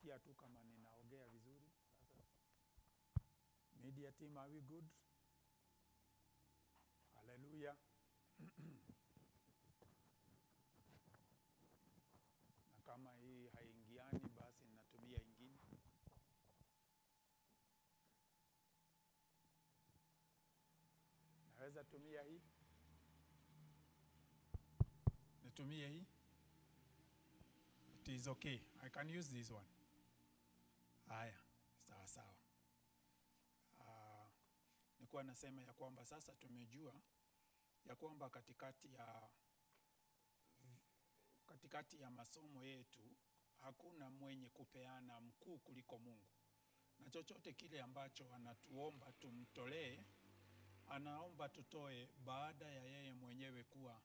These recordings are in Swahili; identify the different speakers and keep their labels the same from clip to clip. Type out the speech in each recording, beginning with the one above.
Speaker 1: Sikia tu kama ninaongea vizuri. Media team, are we good? Hallelujah. Na kama hii haingiani basi ninatumia ingine. Naweza tumia hii? Nitumie hii? It is okay. I can use this one. Haya, sawa sawa. Nilikuwa nasema ya kwamba sasa tumejua ya kwamba katikati ya masomo yetu hakuna mwenye kupeana mkuu kuliko Mungu. Na chochote kile ambacho anatuomba tumtolee, anaomba tutoe baada ya yeye mwenyewe kuwa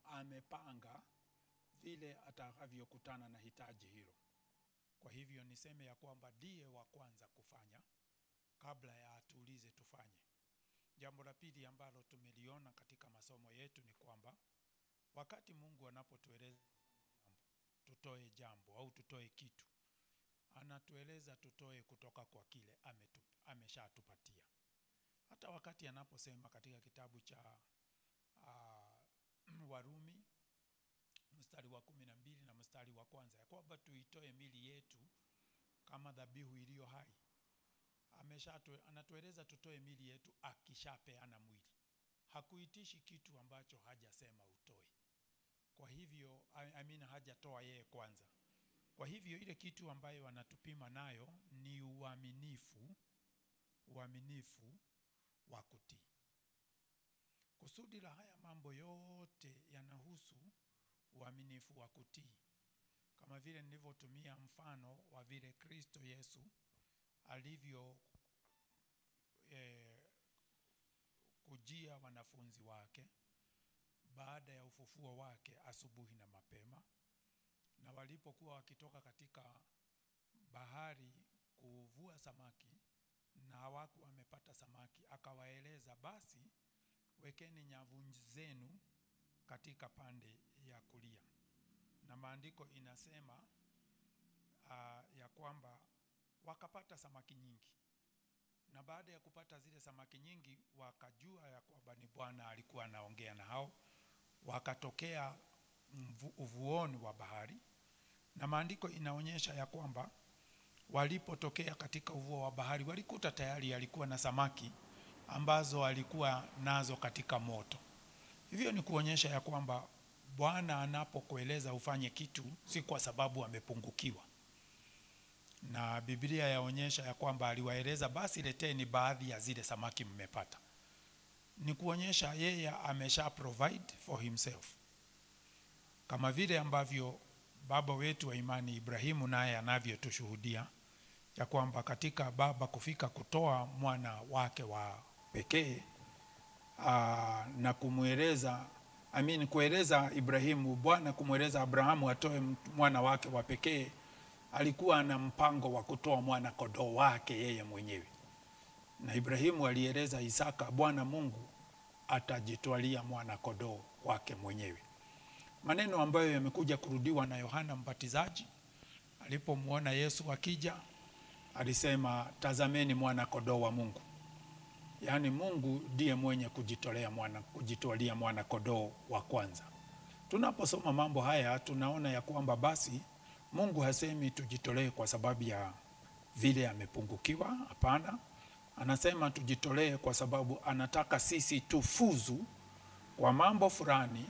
Speaker 1: amepanga vile atakavyokutana na hitaji hilo. Kwa hivyo niseme ya kwamba ndiye wa kwanza kufanya kabla ya atuulize tufanye. Jambo la pili ambalo tumeliona katika masomo yetu ni kwamba wakati Mungu anapotueleza tutoe jambo au tutoe kitu, anatueleza tutoe kutoka kwa kile ameshatupatia. Hata wakati anaposema katika kitabu cha Warumi mstari wa 12 na mstari wa 1 ya kwamba tuitoe mili yetu kama dhabihu iliyo hai, anatueleza tutoe mili yetu akishapeana mwili. Hakuitishi kitu ambacho hajasema utoe. Kwa hivyo hajatoa yeye kwanza. Kwa hivyo ile kitu ambayo anatupima nayo ni uaminifu wa kutii. Kusudi la haya mambo yote yanahusu uaminifu wa kutii. Kama vile nilivyotumia mfano wa vile Kristo Yesu alivyo kujia wanafunzi wake baada ya ufufuo wake asubuhi na mapema, na walipokuwa wakitoka katika bahari kuvua samaki na hawakuwa wamepata samaki, akawaeleza basi wekeni nyavu zenu katika pande ya kulia. Na maandiko inasema ya kwamba wakapata samaki nyingi. Na baada ya kupata zile samaki nyingi wakajua ya kwamba ni Bwana alikuwa anaongea na hao. Wakatokea ufuoni wa bahari. Na maandiko inaonyesha ya kwamba walipotokea katika ufuo wa bahari walikuta tayari alikuwa na samaki ambazo alikuwa nazo katika moto. Hivyo ni kuonyesha ya kwamba Bwana anapokueleza ufanye kitu si kwa sababu amepungukiwa. Na Biblia yaonyesha ya kwamba aliwaeleza basi leteni baadhi ya zile samaki mmepata. Ni kuonyesha yeye amesha provide for himself. Kama vile ambavyo baba wetu wa imani Ibrahimu naye anavyotushuhudia ya kwamba katika baba kufika kutoa mwana wake wa pekee na kueleza Ibrahimu, Bwana kumweleza Abrahamu atoe mwana wake wa pekee, alikuwa na mpango wa kutoa mwana kondoo wake yeye mwenyewe. Na Ibrahimu alieleza Isaka, Bwana Mungu atajitwalia mwana kondoo wake mwenyewe. Maneno ambayo yamekuja kurudiwa na Yohana Mbatizaji alipomuona Yesu akija, alisema tazameni mwana kondoo wa Mungu. Yaani Mungu ndiye mwenye kujitwalia mwana kondoo wa kwanza. Tunaposoma mambo haya tunaona ya kwamba basi Mungu hasemi tujitolee kwa sababu ya vile amepungukiwa, hapana. Anasema tujitolee kwa sababu anataka sisi tufuzu kwa mambo fulani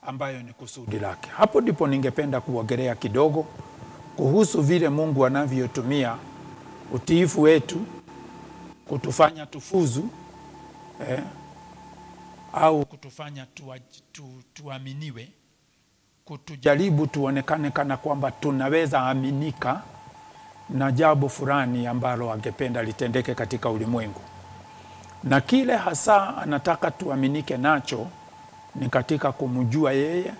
Speaker 1: ambayo ni kusudi lake. Hapo ndipo ningependa kuongelea kidogo kuhusu vile Mungu anavyotumia utiifu wetu kutufanya tufuzu au kutufanya tuaminiwe, kutujaribu tuonekane kana kwamba tunaweza aminika na jambo fulani ambalo angependa litendeke katika ulimwengu. Na kile hasa anataka tuaminike nacho ni katika kumjua yeye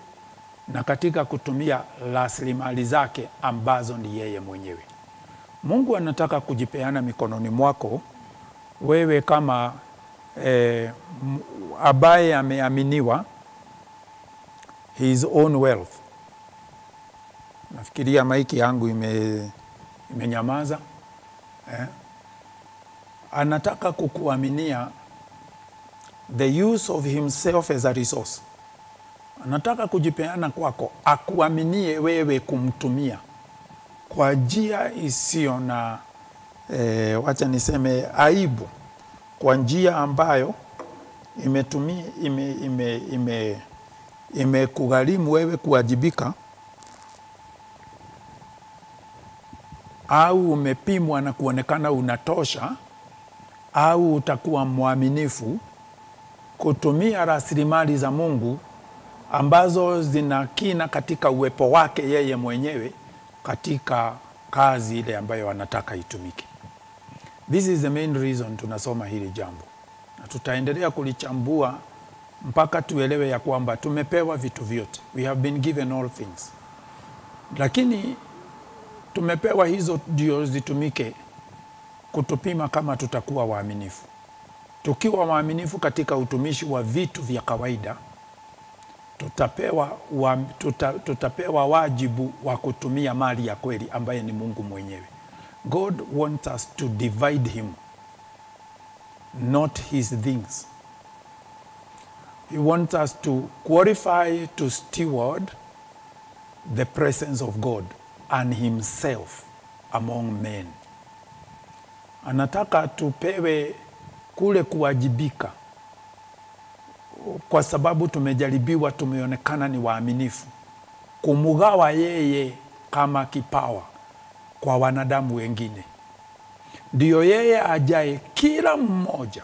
Speaker 1: na katika kutumia rasilimali zake ambazo ni yeye mwenyewe. Mungu anataka kujipeana mikononi mwako wewe kama ambaye ameaminiwa his own wealth. Nafikiria maiki yangu imenyamaza. Anataka kukuaminia the use of himself as a resource. Anataka kujipeana kwako, akuaminie wewe kumtumia kwa njia isiyo na wacha niseme aibu, kwa njia ambayo imekugharimu wewe kuwajibika, au umepimwa na kuonekana unatosha, au utakuwa mwaminifu kutumia rasilimali za Mungu ambazo zinakina katika uwepo wake yeye mwenyewe katika kazi ile ambayo anataka itumike. This is the main reason tunasoma hili jambo. Na tutaendelea kulichambua mpaka tuelewe ya kwamba tumepewa vitu vyote. We have been given all things. Lakini tumepewa hizo ndio zitumike kutupima kama tutakuwa waaminifu. Tukiwa waaminifu katika utumishi wa vitu vya kawaida, tutapewa wajibu wa kutumia mali ya kweli ambaye ni Mungu mwenyewe. God wants us to divide him, not his things. He wants us to qualify to steward the presence of God and himself among men. Anataka tupewe kule kuwajibika kwa sababu tumejaribiwa, tumeonekana ni waaminifu, kumugawa yeye kama kipawa kwa wanadamu wengine. Ndio yeye ajaye kila mmoja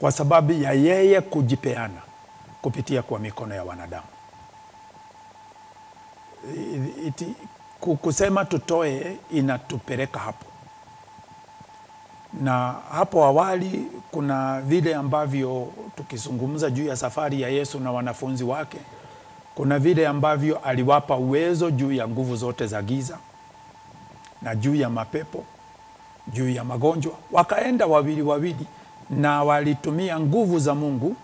Speaker 1: kwa sababu ya yeye kujipeana kupitia kwa mikono ya wanadamu. Kusema tutoe inatupeleka hapo. Na hapo awali kuna vile ambavyo tukizungumza juu ya safari ya Yesu na wanafunzi wake, kuna vile ambavyo aliwapa uwezo juu ya nguvu zote za giza na juu ya mapepo, juu ya magonjwa. Wakaenda wawili wawili na walitumia nguvu za Mungu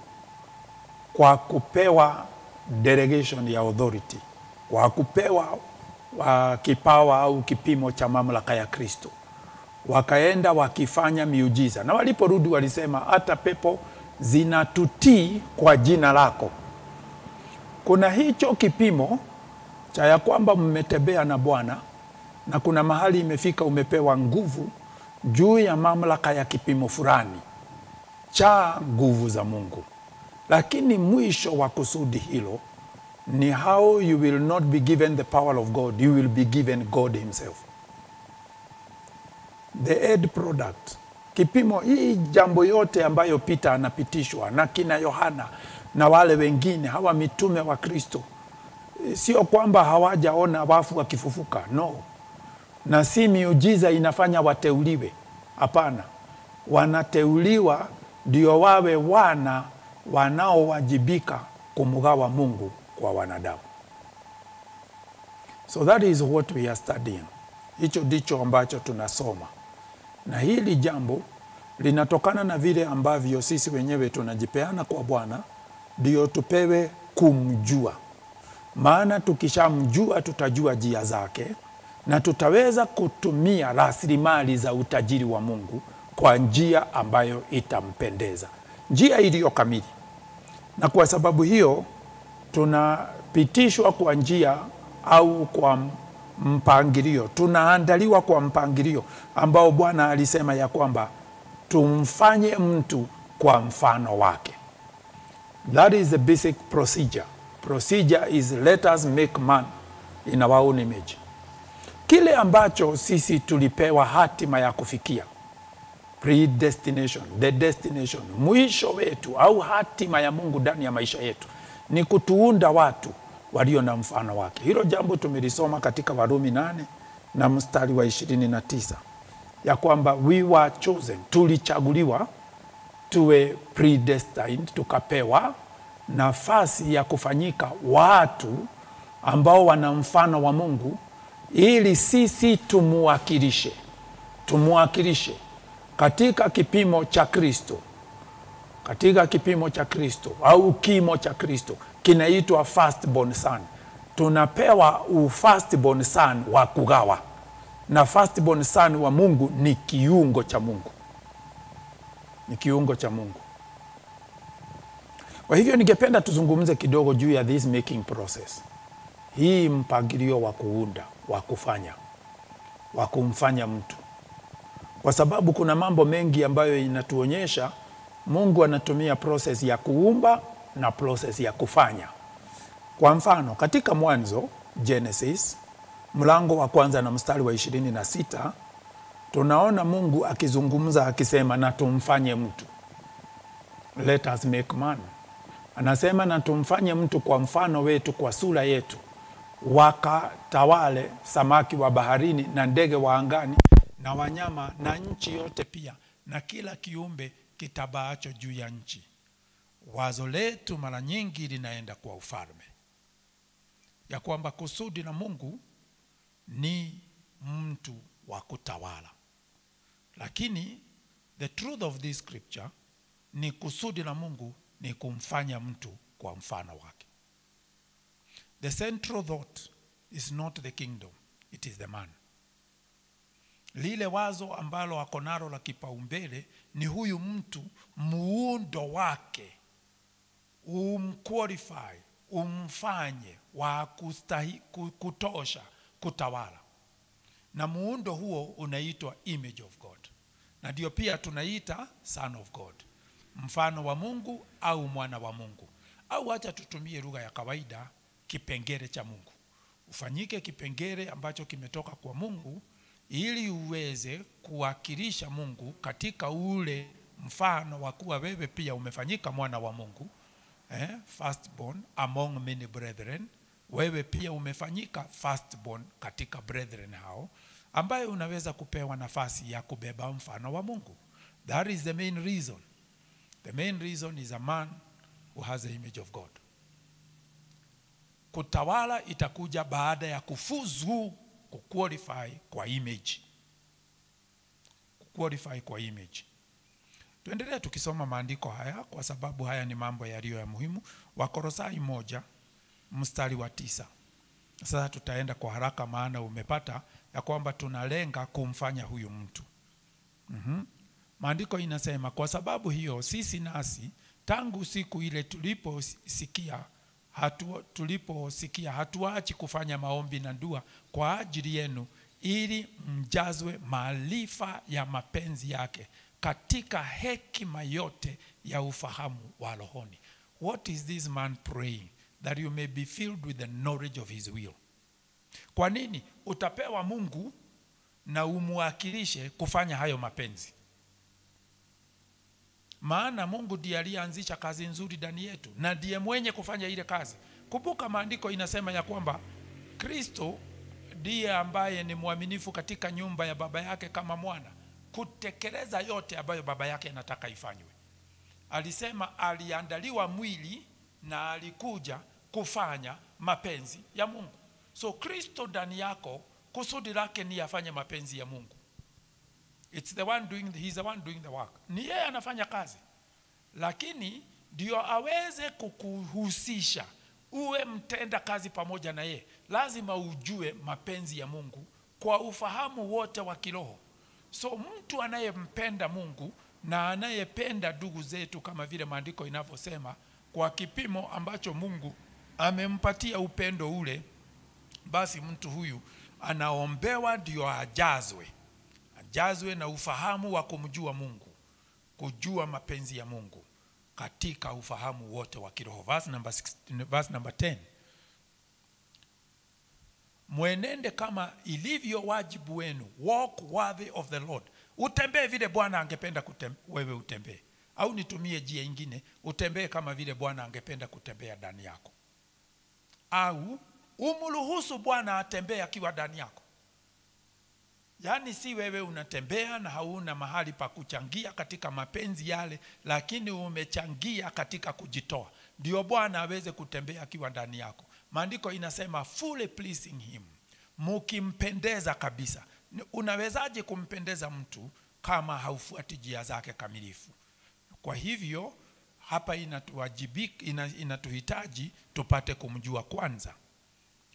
Speaker 1: kwa kupewa delegation ya authority, kwa kupewa kipawa au kipimo cha mamlaka ya Kristo. Wakaenda wakifanya miujiza, na waliporudi walisema hata pepo zinatutii kwa jina lako. Kuna hicho kipimo cha ya kwamba mmetembea na Bwana, na kuna mahali imefika umepewa nguvu juu ya mamlaka ya kipimo fulani cha nguvu za Mungu. Lakini mwisho wa kusudi hilo ni how you will not be given the power of God, you will be given God himself. The end product. Kipimo hii jambo yote ambayo Peter anapitishwa na kina Yohana na wale wengine hawa mitume wa Kristo, sio kwamba hawajaona wafu wakifufuka, no. Na si miujiza inafanya wateuliwe, hapana. Wanateuliwa ndio wawe wanaowajibika kumgawa Mungu kwa wanadamu. So that is what we are studying. Hicho ndicho ambacho tunasoma. Na hili jambo linatokana na vile ambavyo sisi wenyewe tunajipeana kwa Bwana ndio tupewe kumjua. Maana tukishamjua tutajua njia zake na tutaweza kutumia rasilimali za utajiri wa Mungu kwa njia ambayo itampendeza, njia iliyo kamili. Na kwa sababu hiyo tunapitishwa kwa njia au kwa mpangilio, tunaandaliwa kwa mpangilio ambao Bwana alisema ya kwamba tumfanye mtu kwa mfano wake. That is the basic procedure. Procedure is let us make man in our own image. Kile ambacho sisi tulipewa hatima ya kufikia, predestination, the destination, mwisho wetu au hatima ya Mungu ndani ya maisha yetu ni kutuunda watu walio na mfano wake. Hilo jambo tumelisoma katika Warumi 8 na mstari wa 29 ya kwamba we were chosen, tulichaguliwa, tuwe predestined, tukapewa nafasi ya kufanyika watu ambao wana mfano wa Mungu ili sisi tumuwakilishe katika kipimo cha Kristo. Katika kipimo cha Kristo au kimo cha Kristo kinaitwa firstborn son. Tunapewa firstborn son wa kugawa na firstborn son wa Mungu ni kiungo cha Mungu. Ni kiungo cha Mungu. Kwa hivyo ningependa tuzungumze kidogo juu ya this making process. Hii mpangilio wa kuunda, wa kufanya, wa kumfanya mtu. Kwa sababu kuna mambo mengi ambayo inatuonyesha Mungu anatumia process ya kuumba na process ya kufanya. Kwa mfano, katika Mwanzo, Genesis, mlango wa 1 na mstari wa 26, tunaona Mungu akizungumza akisema na tumfanye mtu. Let us make man. Anasema na tumfanye mtu kwa mfano wetu, kwa sura yetu, wakatawale samaki wa baharini na ndege wa angani na wanyama na nchi yote pia na kila kiumbe kitabaacho juu ya nchi. Wazo letu mara nyingi linaenda kwa ufalme, ya kwamba kusudi la Mungu ni mtu wa kutawala. Lakini the truth of this scripture ni kusudi la Mungu ni kumfanya mtu kwa mfano wake. The central thought is not the kingdom, it is the man. Lile wazo ambalo ako nalo la kipaumbele ni huyu mtu, muundo wake umqualify, umfanye wa kutosha kutawala. Na muundo huo unaitwa image of God. Na ndio pia tunaita son of God, mfano wa Mungu au mwana wa Mungu. Au acha tutumie lugha ya kawaida, kipengele cha Mungu. Ufanyike kipengele ambacho kimetoka kwa Mungu ili uweze kuwakilisha Mungu katika ule mfano wa kuwa wewe pia umefanyika mwana wa Mungu, firstborn among many brethren. Wewe pia umefanyika firstborn katika brethren hao, ambaye unaweza kupewa nafasi ya kubeba mfano wa Mungu. That is the main reason. The main reason is a man who has the image of God. Kutawala itakuja baada ya kufuzu kuqualify kwa image. Kuqualify kwa image. Tuendelee tukisoma maandiko haya kwa sababu haya ni mambo yaliyo ya muhimu. Wakolosai 1 mstari wa 9. Sasa tutaenda kwa haraka maana umepata ya kwamba tunalenga kumfanya huyu mtu. Maandiko inasema, kwa sababu hiyo sisi nasi tangu siku ile tuliposikia hatuachi kufanya maombi na dua kwa ajili yenu, ili mjazwe maarifa ya mapenzi yake katika hekima yote ya ufahamu wa rohoni. What is this man praying? That you may be filled with the knowledge of his will. Kwa nini? Utapewa Mungu na umuwakilishe kufanya hayo mapenzi. Maana Mungu ndiye alianzisha kazi nzuri ndani yetu na ndiye mwenye kufanya ile kazi. Kumbuka maandiko inasema ya kwamba Kristo ndiye ambaye ni mwaminifu katika nyumba ya baba yake kama mwana, kutekeleza yote ambayo baba yake anataka ifanywe. Alisema aliandaliwa mwili na alikuja kufanya mapenzi ya Mungu. So Kristo ndani yako kusudi lake ni afanye mapenzi ya Mungu. He's the one doing the work. Ni yeye anafanya kazi. Lakini ndio aweze kukuhusisha uwe mtenda kazi pamoja na yeye, lazima ujue mapenzi ya Mungu kwa ufahamu wote wa kiroho. So mtu anayempenda Mungu na anayependa ndugu zetu kama vile maandiko inavyosema, kwa kipimo ambacho Mungu amempatia upendo ule, basi mtu huyu anaombewa ndio ajazwe na ufahamu wa kumjua Mungu, kujua mapenzi ya Mungu katika ufahamu wote wa kiroho. Verse number 10. Mwenende kama ilivyo wajibu wenu, walk worthy of the Lord. Utembee vile Bwana angependa wewe utembee. Au nitumie njia nyingine, utembee kama vile Bwana angependa kutembea ndani yako. Au umruhusu Bwana atembee akiwa ndani yako. Yaani si wewe unatembea na hauna mahali pa kuchangia katika mapenzi yale, lakini umechangia katika kujitoa. Ndio Bwana aweze kutembea akiwa ndani yako. Maandiko inasema fully pleasing him. Mukimpendeza kabisa. Unawezaje kumpendeza mtu kama haufuati njia zake kamilifu? Kwa hivyo hapa inatuhitaji tupate kumjua kwanza.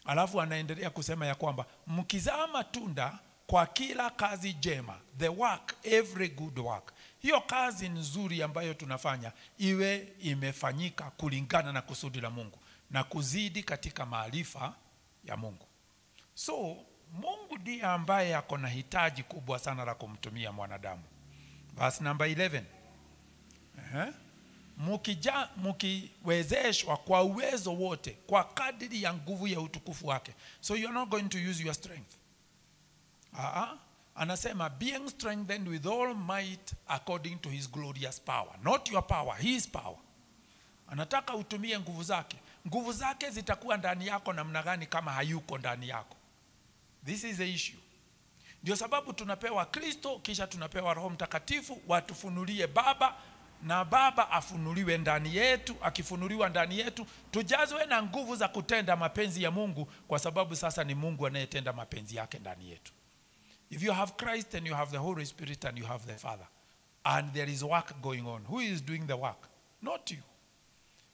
Speaker 1: Alafu anaendelea kusema ya kwamba mkizaa matunda kwa kila kazi jema, the work, every good work. Hiyo kazi nzuri ambayo tunafanya iwe imefanyika kulingana na kusudi la Mungu na kuzidi katika maarifa ya Mungu. So Mungu ndiye ambaye ako na hitaji kubwa sana la kumtumia mwanadamu. Verse number 11. Mukiwezeshwa kwa uwezo wote kwa kadiri ya nguvu ya utukufu wake. So you are not going to use your strength. Anasema being strengthened with all might according to his glorious power. Not your power, his power. Anataka utumie nguvu zake. Nguvu zake zitakuwa ndani yako namna gani kama hayuko ndani yako? This is the issue. Ndio sababu tunapewa Kristo, kisha tunapewa Roho Mtakatifu watufunulie Baba, na Baba afunuliwe ndani yetu. Akifunuliwa ndani yetu, tujazwe na nguvu za kutenda mapenzi ya Mungu, kwa sababu sasa ni Mungu anayetenda mapenzi yake ndani yetu. If you have Christ and you have the Holy Spirit and you have the Father, and there is work going on, who is doing the work? Not you.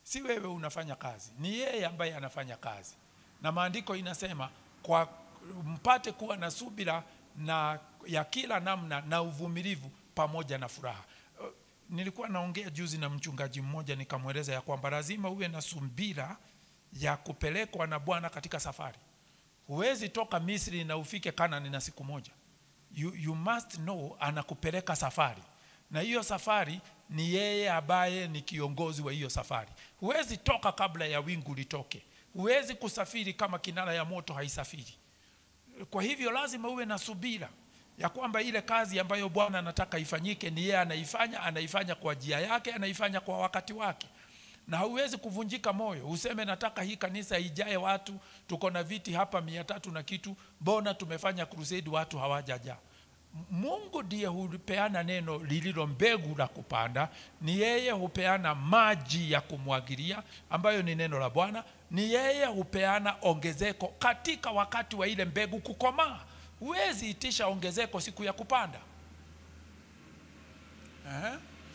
Speaker 1: Si wewe unafanya kazi, ni yeye ambaye anafanya kazi. Na maandiko inasema kwa mpate kuwa na subira na ya kila namna na uvumilivu pamoja na furaha. Nilikuwa naongea juzi na mchungaji mmoja, nikamweleza ya kwamba lazima uwe na subira ya kupelekwa na Bwana katika safari. Huwezi toka Misri na ufike Kanaani na siku moja. You must know anakupeleka safari. Na hiyo safari ni yeye ambaye ni kiongozi wa hiyo safari. Huwezi toka kabla ya wingu litoke. Huwezi kusafiri kama kinara ya moto haisafiri. Kwa hivyo lazima uwe na subira ya kwamba ile kazi ambayo Bwana anataka ifanyike ni yeye anaifanya kwa njia yake, anaifanya kwa wakati wake. Na hauwezi kuvunjika moyo. Useme nataka hii kanisa ijae watu, tuko na viti hapa 300 na kitu, mbona tumefanya crusade watu hawajaja? Mungu ndiye hupeana neno lililo mbegu la kupanda, ni yeye hupeana maji ya kumwagilia ambayo ni neno la Bwana, ni yeye hupeana ongezeko katika wakati wa ile mbegu kukomaa. Huwezi itisha ongezeko siku ya kupanda.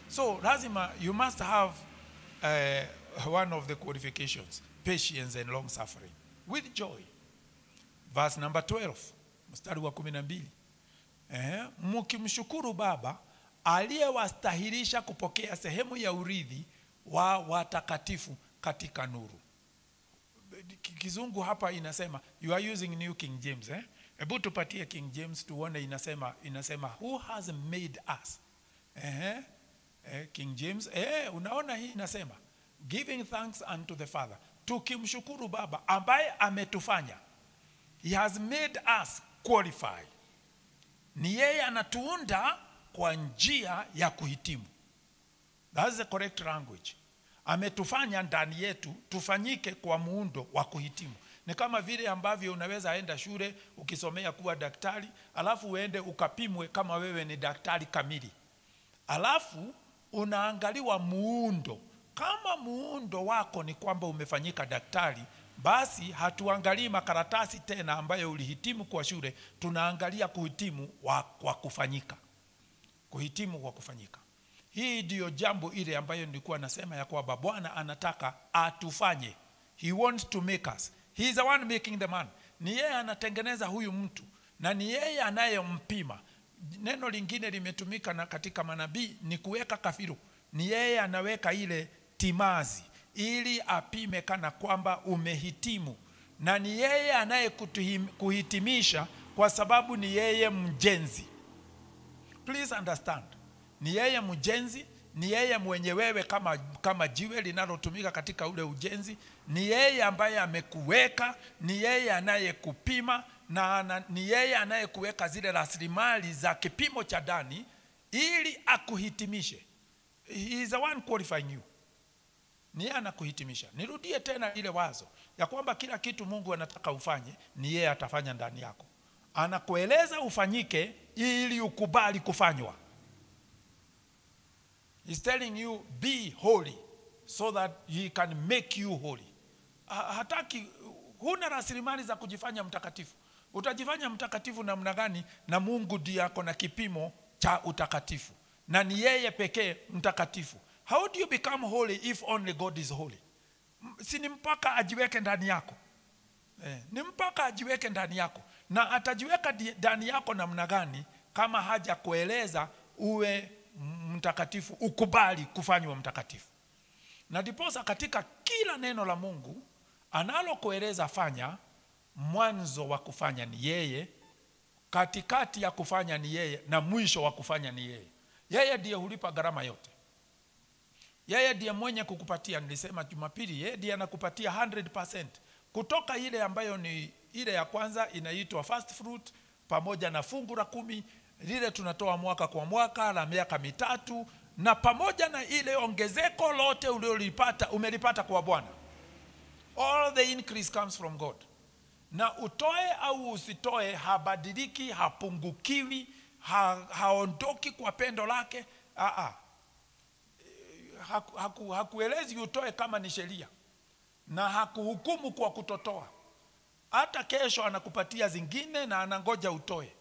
Speaker 1: So lazima you must have one of the qualifications, patience and long suffering with joy. Verse number 12, mstari wa 12. Mkimshukuru Baba aliyewastahilisha kupokea sehemu ya urithi wa watakatifu katika nuru. Kizungu hapa inasema, you are using New King James. Hebu tupatie King James tuone inasema who has made us. King James, unaona hii inasema giving thanks unto the Father. Tukimshukuru Baba ambaye ametufanya. He has made us qualified. Ni yeye anatuunda kwa njia ya kuhitimu. That's the correct language. Ametufanya ndani yetu tufanyike kwa muundo wa kuhitimu. Ni kama vile ambavyo unaweza enda shule ukisomea kuwa daktari, alafu uende ukapimwe kama wewe ni daktari kamili. Alafu unaangaliwa muundo. Kama muundo wako ni kwamba umefanyika daktari, basi hatuangalii makaratasi tena ambayo ulihitimu kwa shule, tunaangalia kuhitimu kwa kufanyika. Kuhitimu kwa kufanyika. Hii ndio jambo ile ambayo nilikuwa nasema ya kwamba Bwana anataka atufanye. He wants to make us. He is the one making the man. Ni yeye anatengeneza huyu mtu na ni yeye anayempima. Neno lingine limetumika na katika manabii ni kuweka kafiru. Ni yeye anaweka ile timazi ili apime kana kwamba umehitimu. Na ni yeye anayekuhitimisha kwa sababu ni yeye mjenzi. Please understand. Ni yeye mjenzi, ni yeye mwenye wewe kama jiwe linalotumika katika ule ujenzi, ni yeye ambaye amekuweka, ni yeye anayekupima na ni yeye anayekuweka zile rasilimali za kipimo cha ndani ili akuhitimishe. He is the one qualifying you. Ni yeye anakuhitimisha. Nirudie tena ile wazo ya kwamba kila kitu Mungu anataka ufanye, ni yeye atafanya ndani yako. Anakueleza ufanyike ili ukubali kufanywa. He's telling you be holy so that he can make you holy. Hataki, huna rasilimali za kujifanya mtakatifu. Utajifanya mtakatifu namna gani na Mungu ndiye ako na kipimo cha utakatifu? Na ni yeye pekee mtakatifu. How do you become holy if only God is holy? Si ni mpaka ajiweke ndani yako. Ni mpaka ajiweke ndani yako. Na atajiweka ndani yako namna gani kama haja kueleza uwe mtakatifu, ukubali kufanywa mtakatifu? Na ndiposa katika kila neno la Mungu analo kueleza fanya, mwanzo wa kufanya ni yeye, katikati ya kufanya ni yeye, na mwisho wa kufanya ni yeye. Yeye ndiye hulipa gharama yote. Yeye ndiye mwenye kukupatia, nilisema Jumapili, yeye ndiye anakupatia 100%. Kutoka ile ambayo ni ile ya kwanza inaitwa first fruit, pamoja na fungu la 10, lile tunatoa mwaka kwa mwaka la miaka 3, na pamoja na ile ongezeko lote uliolipata, umelipata kwa Bwana. All the increase comes from God. Na utoe au usitoe, habadiliki, hapungukiwi, haondoki kwa pendo lake. Hakuelezi utoe kama ni sheria, na hakuhukumu kwa kutotoa. Hata kesho anakupatia zingine na anangoja utoe.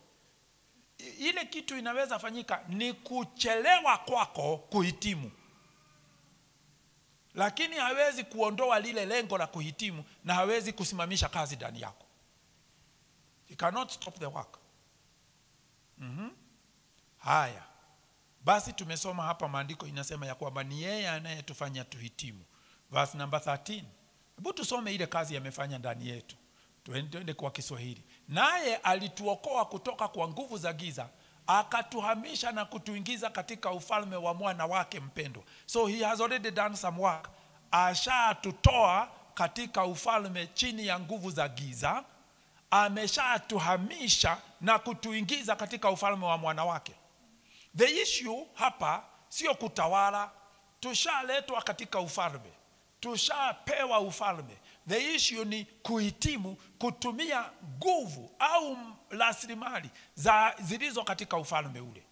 Speaker 1: Ile kitu inaweza fanyika ni kuchelewa kwako kuhitimu, lakini hawezi kuondoa lile lengo la kuhitimu, na hawezi kusimamisha kazi ndani yako. He cannot stop the work. Haya, basi tumesoma hapa maandiko inasema ya kwamba ni yeye anayetufanya tuhitimu. Verse number 13. Hebu tusome ile kazi amefanya ndani yetu. Tuende kwa Kiswahili. Naye alituokoa kutoka kwa nguvu za giza, akatuhamisha na kutuingiza katika ufalme wa mwana wake mpendwa. So he has already done some work. Ashatutoa katika ufalme chini ya nguvu za giza, ameshatuhamisha na kutuingiza katika ufalme wa mwana wake. The issue hapa sio kutawala, tushaletwa katika ufalme, tushapewa ufalme. The issue ni kuhitimu, kutumia nguvu au rasilimali zilizo katika ufalme ule.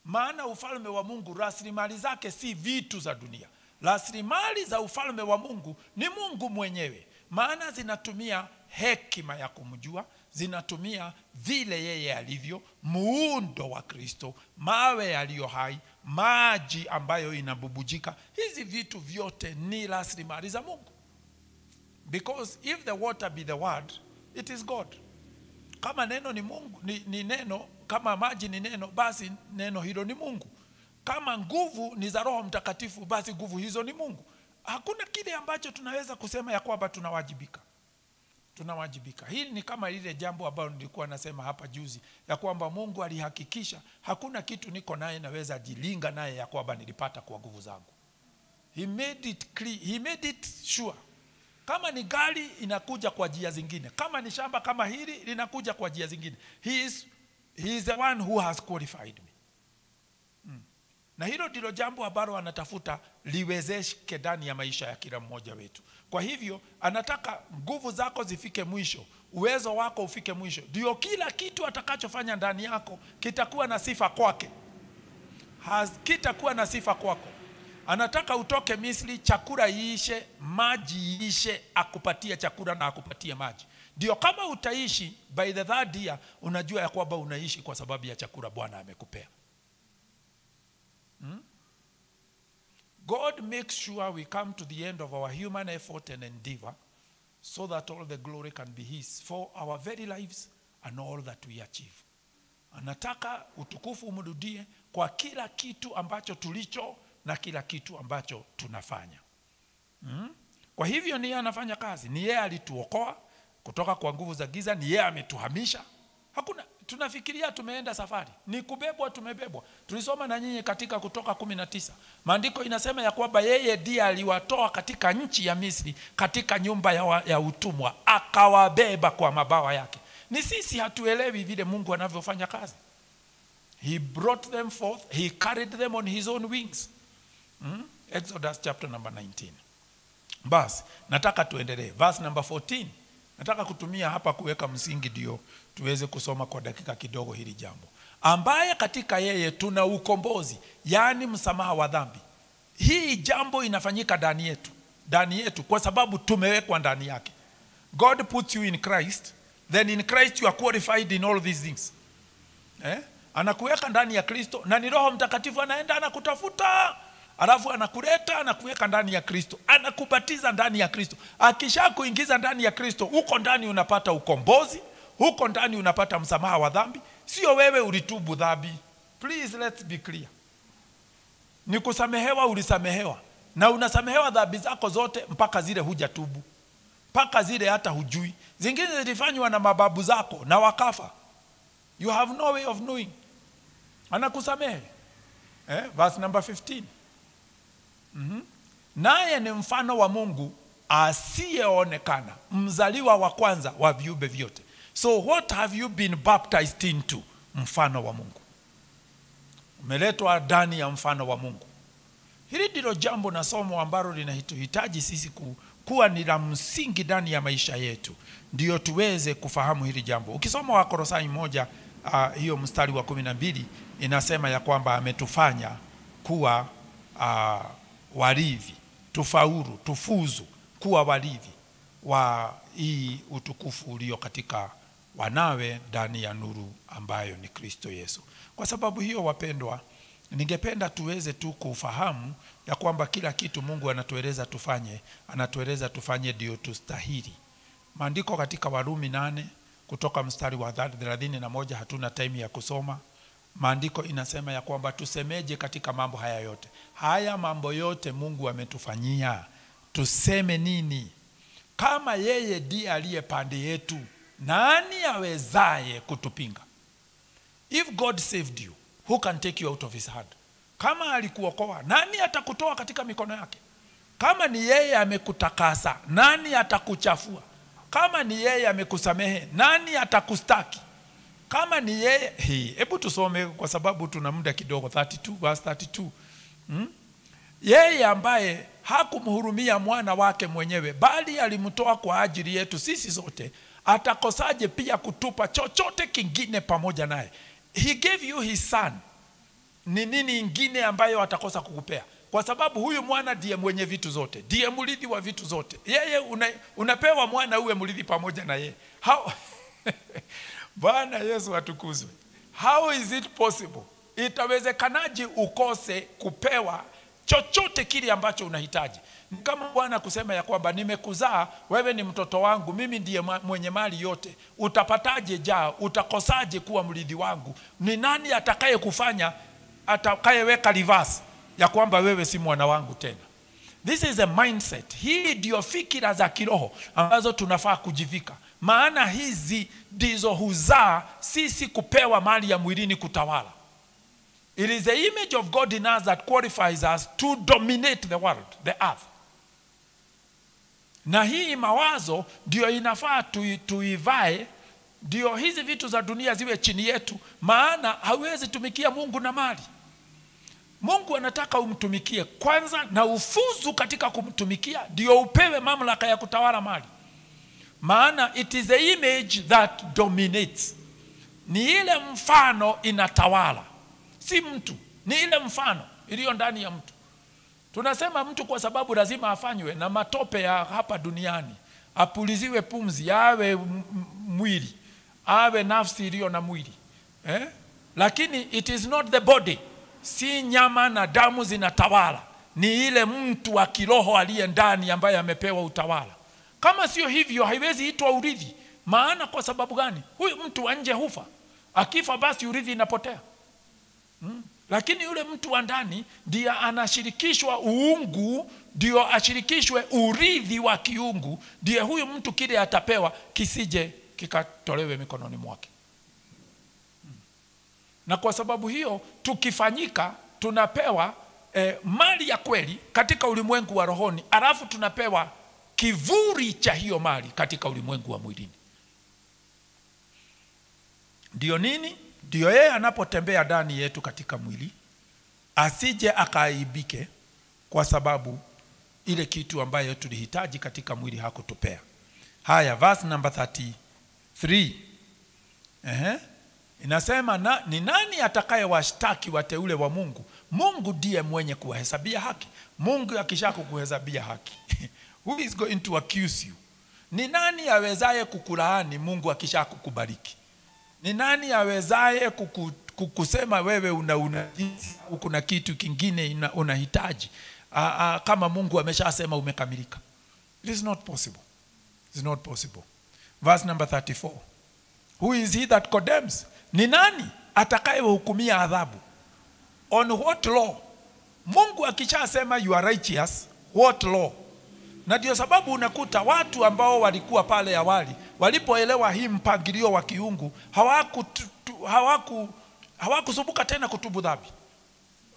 Speaker 1: Maana ufalme wa Mungu rasilimali zake si vitu za dunia. Rasilimali za ufalme wa Mungu ni Mungu mwenyewe. Maana zinatumia hekima ya kumjua, zinatumia vile yeye alivyo, muundo wa Kristo, mawe yaliyo hai, maji ambayo inabubujika. Hizi vitu vyote ni rasilimali za Mungu. Because if the water be the word, it is God. Kama neno ni Mungu, ni neno, kama maji ni neno, basi neno hilo ni Mungu. Kama nguvu ni za Roho Mtakatifu, basi nguvu hizo ni Mungu. Hakuna kile ambacho tunaweza kusema ya kwamba tunawajibika. Tunawajibika. Hili ni kama ile jambo ambalo nilikuwa nasema hapa juzi, ya kwamba Mungu alihakikisha hakuna kitu niko naye naweza jilinga naye ya kwamba nilipata kwa nguvu zangu. He made it clear, he made it sure. Kama ni gari inakuja kwa njia zingine, kama ni shamba kama hili linakuja kwa njia zingine. He is the one who has qualified me. Na hilo ndilo jambo ambalo anatafuta liwezeshike ndani ya maisha ya kila mmoja wetu. Kwa hivyo anataka nguvu zako zifike mwisho, uwezo wako ufike mwisho. Ndio kila kitu atakachofanya ndani yako kitakuwa na sifa kwake. Kitakuwa na sifa kwako. Anataka utoke Misri, chakula iishe, maji iishe, akupatie chakula na akupatie maji. Ndio kama utaishi by the third year, unajua ya kwamba unaishi kwa sababu ya chakula Bwana amekupea. God makes sure we come to the end of our human effort and endeavor, so that all the glory can be his for our very lives and all that we achieve. Anataka utukufu umrudie kwa kila kitu ambacho tulicho na kila kitu ambacho tunafanya. Kwa hivyo ni yeye anafanya kazi, ni yeye alituokoa kutoka kwa nguvu za giza, ni yeye ametuhamisha. Hakuna tunafikiria tumeenda safari, ni kubebwa, tumebebwa. Tulisoma na nyinyi katika Kutoka 19. Maandiko inasema ya kwamba yeye ndiye aliwatoa katika nchi ya Misri, katika nyumba ya utumwa, akawabeba kwa mabawa yake. Ni sisi hatuelewi vile Mungu anavyofanya kazi. He brought them forth, he carried them on his own wings. Exodus chapter number 19. Basi nataka tuendelee. Verse number 14. Nataka kutumia hapa kuweka msingi ndio tuweze kusoma kwa dakika kidogo hili jambo. Ambaye katika yeye tuna ukombozi, yani msamaha wa dhambi. Hii jambo inafanyika ndani yetu kwa sababu tumewekwa ndani yake. God puts you in Christ, then in Christ you are qualified in all these things. Anakuweka ndani ya Kristo, na ni Roho Mtakatifu anaenda anakutafuta, alafu anakuleta, anakuweka ndani ya Kristo, anakubatiza ndani ya Kristo. Akisha kuingiza ndani ya Kristo, uko ndani unapata ukombozi, huko ndani unapata msamaha wa dhambi, sio wewe ulitubu dhambi. Please let's be clear. Ni kusamehewa, ulisamehewa, na unasamehewa dhambi zako zote mpaka zile hujatubu, mpaka zile hata hujui. Zingine zilifanywa na mababu zako na wakafa. You have no way of knowing. Anakusamehe. Verse number 15. Naye ni mfano wa Mungu asiyeonekana, mzaliwa wa kwanza wa viumbe vyote. So what have you been baptized into? Mfano wa Mungu. Umeletwa ndani ya mfano wa Mungu. Hili ndilo jambo na somo ambalo linahitaji sisi kuwa ni la msingi ndani ya maisha yetu, ndio tuweze kufahamu hili jambo. Ukisoma Wakolosai 1 hiyo mstari wa 12 inasema ya kwamba ametufanya kuwa warithi, tufaulu, tufuzu kuwa warithi wa hii utukufu ulio katika wanawe ndani ya nuru ambayo ni Kristo Yesu. Kwa sababu hiyo, wapendwa, ningependa tuweze tu kufahamu ya kwamba kila kitu Mungu anatueleza tufanye ndio tustahili. Maandiko katika Warumi 8 kutoka mstari wa 31, hatuna time ya kusoma. Maandiko inasema ya kwamba tusemeje katika mambo haya yote. Haya mambo yote Mungu ametufanyia, tuseme nini? Kama yeye ndiye aliye pande yetu, nani awezaye kutupinga? If God saved you, who can take you out of his hand? Kama alikuokoa, nani atakutoa katika mikono yake? Kama ni yeye amekutakasa, nani atakuchafua? Kama ni yeye amekusamehe, nani atakustaki? Kama ni yeye, hebu tusome kwa sababu tuna muda kidogo. 32 verse 32. Yeye ambaye hakumhurumia mwana wake mwenyewe, bali alimtoa kwa ajili yetu sisi zote, atakosaje pia kutupa chochote kingine pamoja naye? He gave you his son. Ni nini ingine ambayo atakosa kukupea? Kwa sababu huyu mwana ndiye mwenye vitu zote, ndiye mrithi wa vitu zote. Yeye unapewa mwana uwe mrithi pamoja na yeye. How Bwana Yesu atukuzwe. How is it possible? Itawezekanaje ukose kupewa chochote kile ambacho unahitaji? Kama Bwana kusema ya kwamba nimekuzaa, wewe ni mtoto wangu, mimi ndiye mwenye mali yote, utapataje jaa? Utakosaje kuwa mrithi wangu? Ni nani atakaye kufanya, atakayeweka reverse ya kwamba wewe si mwana wangu tena? This is a mindset. Hii ndio fikira za kiroho ambazo tunafaa kujivika. Maana hizi ndizo huzaa sisi kupewa mali ya mwilini kutawala. It is the image of God in us that qualifies us to dominate the world, the earth. Na hii mawazo ndio inafaa tuivae, ndio hizi vitu za dunia ziwe chini yetu, maana hauwezi tumikia Mungu na mali. Mungu anataka umtumikie kwanza na ufuzu katika kumtumikia, ndio upewe mamlaka ya kutawala mali. Maana it is the image that dominates. Ni ile mfano inatawala, si mtu. Ni ile mfano iliyo ndani ya mtu. Tunasema mtu kwa sababu lazima afanywe na matope ya hapa duniani, apuliziwe pumzi, awe mwili, awe nafsi iliyo na mwili. Lakini it is not the body. Si nyama na damu zinatawala, ni ile mtu wa kiroho aliye ndani ambaye amepewa utawala. Kama sio hivyo haiwezi itwa urithi. Maana kwa sababu gani? Huyu mtu wa nje hufa, akifa basi urithi inapotea. Lakini yule mtu wa ndani ndiye anashirikishwa uungu, ndio ashirikishwe urithi wa kiungu, ndiye huyu mtu kile atapewa kisije kikatolewe mikononi mwake. Na kwa sababu hiyo tukifanyika tunapewa mali ya kweli katika ulimwengu wa rohoni, alafu tunapewa kivuli cha hiyo mali katika ulimwengu wa mwilini. Ndio nini? Ndio yeye anapotembea ndani yetu katika mwili, asije akaibike kwa sababu ile kitu ambayo tulihitaji katika mwili hakutupea. Haya, verse number 33. Inasema ni nani atakaye washtaki wateule wa Mungu? Mungu ndiye mwenye kuwahesabia haki. Mungu akishaku kuhesabia haki who is going to accuse you? Ni nani awezaye kukulaani Mungu akishaku kubariki? Ni nani awezaye kukusema wewe kuna kitu kingine unahitaji kama Mungu ameshasema umekamilika? It is not possible. It is not possible. Verse number 34. Who is he that condemns? Ni nani atakayehukumia adhabu? On what law? Mungu akishasema you are righteous, what law? Na ndio sababu unakuta watu ambao walikuwa pale awali walipoelewa hii mpangilio wa kiungu hawakusumbuka tena kutubu dhambi.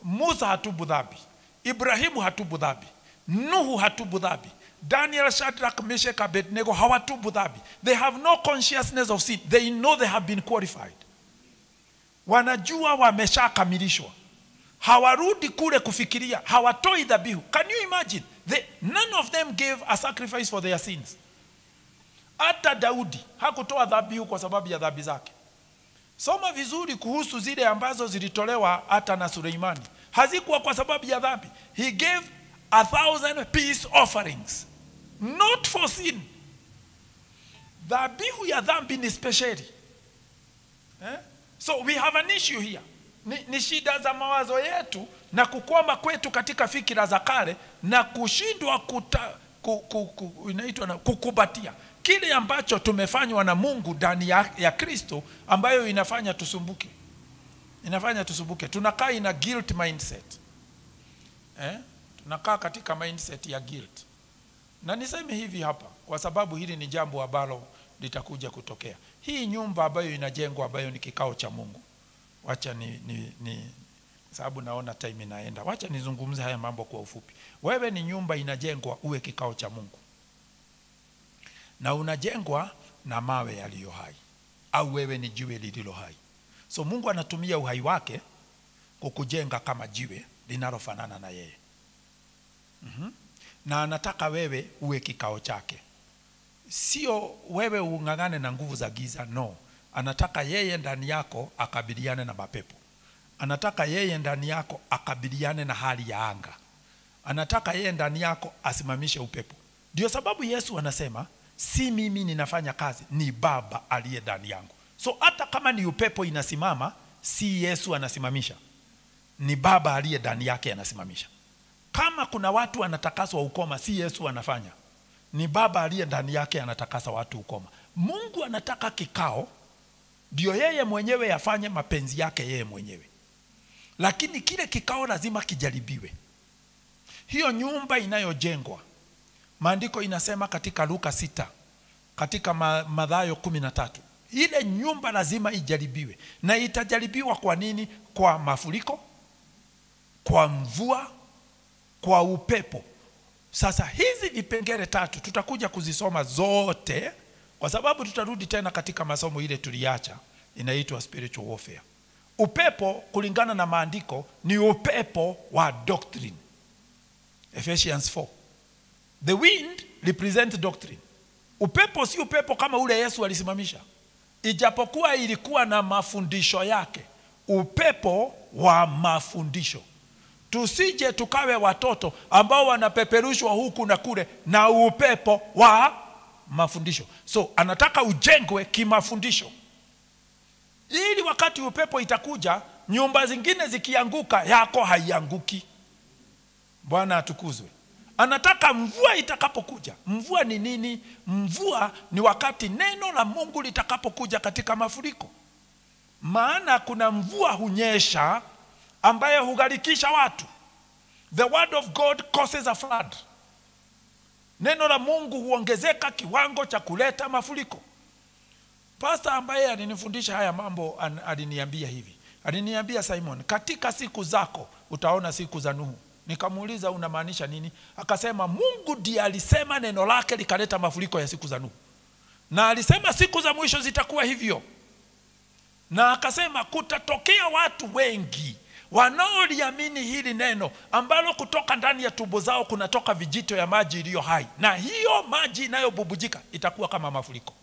Speaker 1: Musa hatubu dhambi, Ibrahimu hatubu dhambi, Nuhu hatubu dhambi, Daniel, Shadrach, Meshach, Abednego hawatubu dhambi. They have no consciousness of sin. They know they have been qualified. Wanajua wameshakamilishwa. Hawarudi kule kufikiria, hawatoi dhabihu. Can you imagine? None of them gave a sacrifice for their sins. Hata Daudi hakutoa dhabihu kwa sababu ya dhambi zake. Soma vizuri kuhusu zile ambazo zilitolewa hata na Suleimani. Hazikuwa kwa sababu ya dhambi. He gave 1,000 peace offerings, not for sin. Dhabihu ya dhambi ni speciali. So we have an issue here. Ni shida za mawazo yetu na kukwama kwetu katika fikira za kale na kushindwa kukubatia kile ambacho tumefanywa na Mungu ndani ya Kristo, ambayo inafanya tusumbuke. Tunakaa ina guilt mindset. Tunakaa katika mindset ya guilt. Na niseme hivi hapa kwa sababu hili ni jambo ambalo litakuja kutokea. Hii nyumba ambayo inajengwa, ambayo ni kikao cha Mungu. Wacha ni sababu naona time inaenda. Wacha nizungumze haya mambo kwa ufupi. Wewe ni nyumba inajengwa uwe kikao cha Mungu. Na unajengwa na mawe yaliyo hai, au wewe ni jiwe lililo hai. So Mungu anatumia uhai wake kukujenga kama jiwe linalofanana na yeye. Na anataka wewe uwe kikao chake. Sio wewe ungangane na nguvu za giza, no. Anataka yeye ndani yako akabiliane na mapepo. Anataka yeye ndani yako akabiliane na hali ya anga. Anataka yeye ndani yako asimamishe upepo. Ndio sababu Yesu anasema, si mimi ninafanya kazi, ni Baba aliye ndani yangu. So hata kama ni upepo inasimama, si Yesu anasimamisha, ni Baba aliye ndani yake anasimamisha. Kama kuna watu wanatakaswa ukoma, si Yesu anafanya, ni Baba aliye ndani yake anatakasa watu ukoma. Mungu anataka kikao, ndio yeye mwenyewe afanye mapenzi yake yeye mwenyewe. Lakini kile kikao lazima kijaribiwe. Hiyo nyumba inayojengwa, maandiko inasema katika Luka 6, katika Mathayo 13, ile nyumba lazima ijaribiwe. Na itajaribiwa kwa nini? Kwa mafuriko, kwa mvua, kwa upepo. Sasa hizi vipengele 3 tutakuja kuzisoma zote, kwa sababu tutarudi tena katika masomo ile tuliacha, inaitwa spiritual warfare. Upepo kulingana na maandiko ni upepo wa doctrine. Ephesians 4. The wind represents doctrine. Upepo si upepo kama ule Yesu alisimamisha, ijapokuwa ilikuwa na mafundisho yake. Upepo wa mafundisho. Tusije tukawe watoto ambao wanapeperushwa huku na kule na upepo wa mafundisho. So anataka ujengwe kimafundisho, ili wakati upepo itakuja, nyumba zingine zikianguka, yako haianguki. Bwana atukuzwe. Anataka mvua itakapokuja. Mvua ni nini? Mvua ni wakati neno la Mungu litakapokuja katika mafuriko. Maana kuna mvua hunyesha ambayo hugharikisha watu. The word of God causes a flood. Neno la Mungu huongezeka kiwango cha kuleta mafuriko. Pastor ambaye alinifundisha haya mambo aliniambia hivi. Aliniambia, Simon, katika siku zako utaona siku za Nuhu. Nikamuuliza unamaanisha nini? Akasema Mungu ndiye alisema neno lake likaleta mafuriko ya siku za Nuhu. Na alisema siku za mwisho zitakuwa hivyo. Na akasema kutatokea watu wengi wanaoliamini hili neno, ambalo kutoka ndani ya tumbo zao kunatoka vijito ya maji iliyo hai. Na hiyo maji inayobubujika itakuwa kama mafuriko.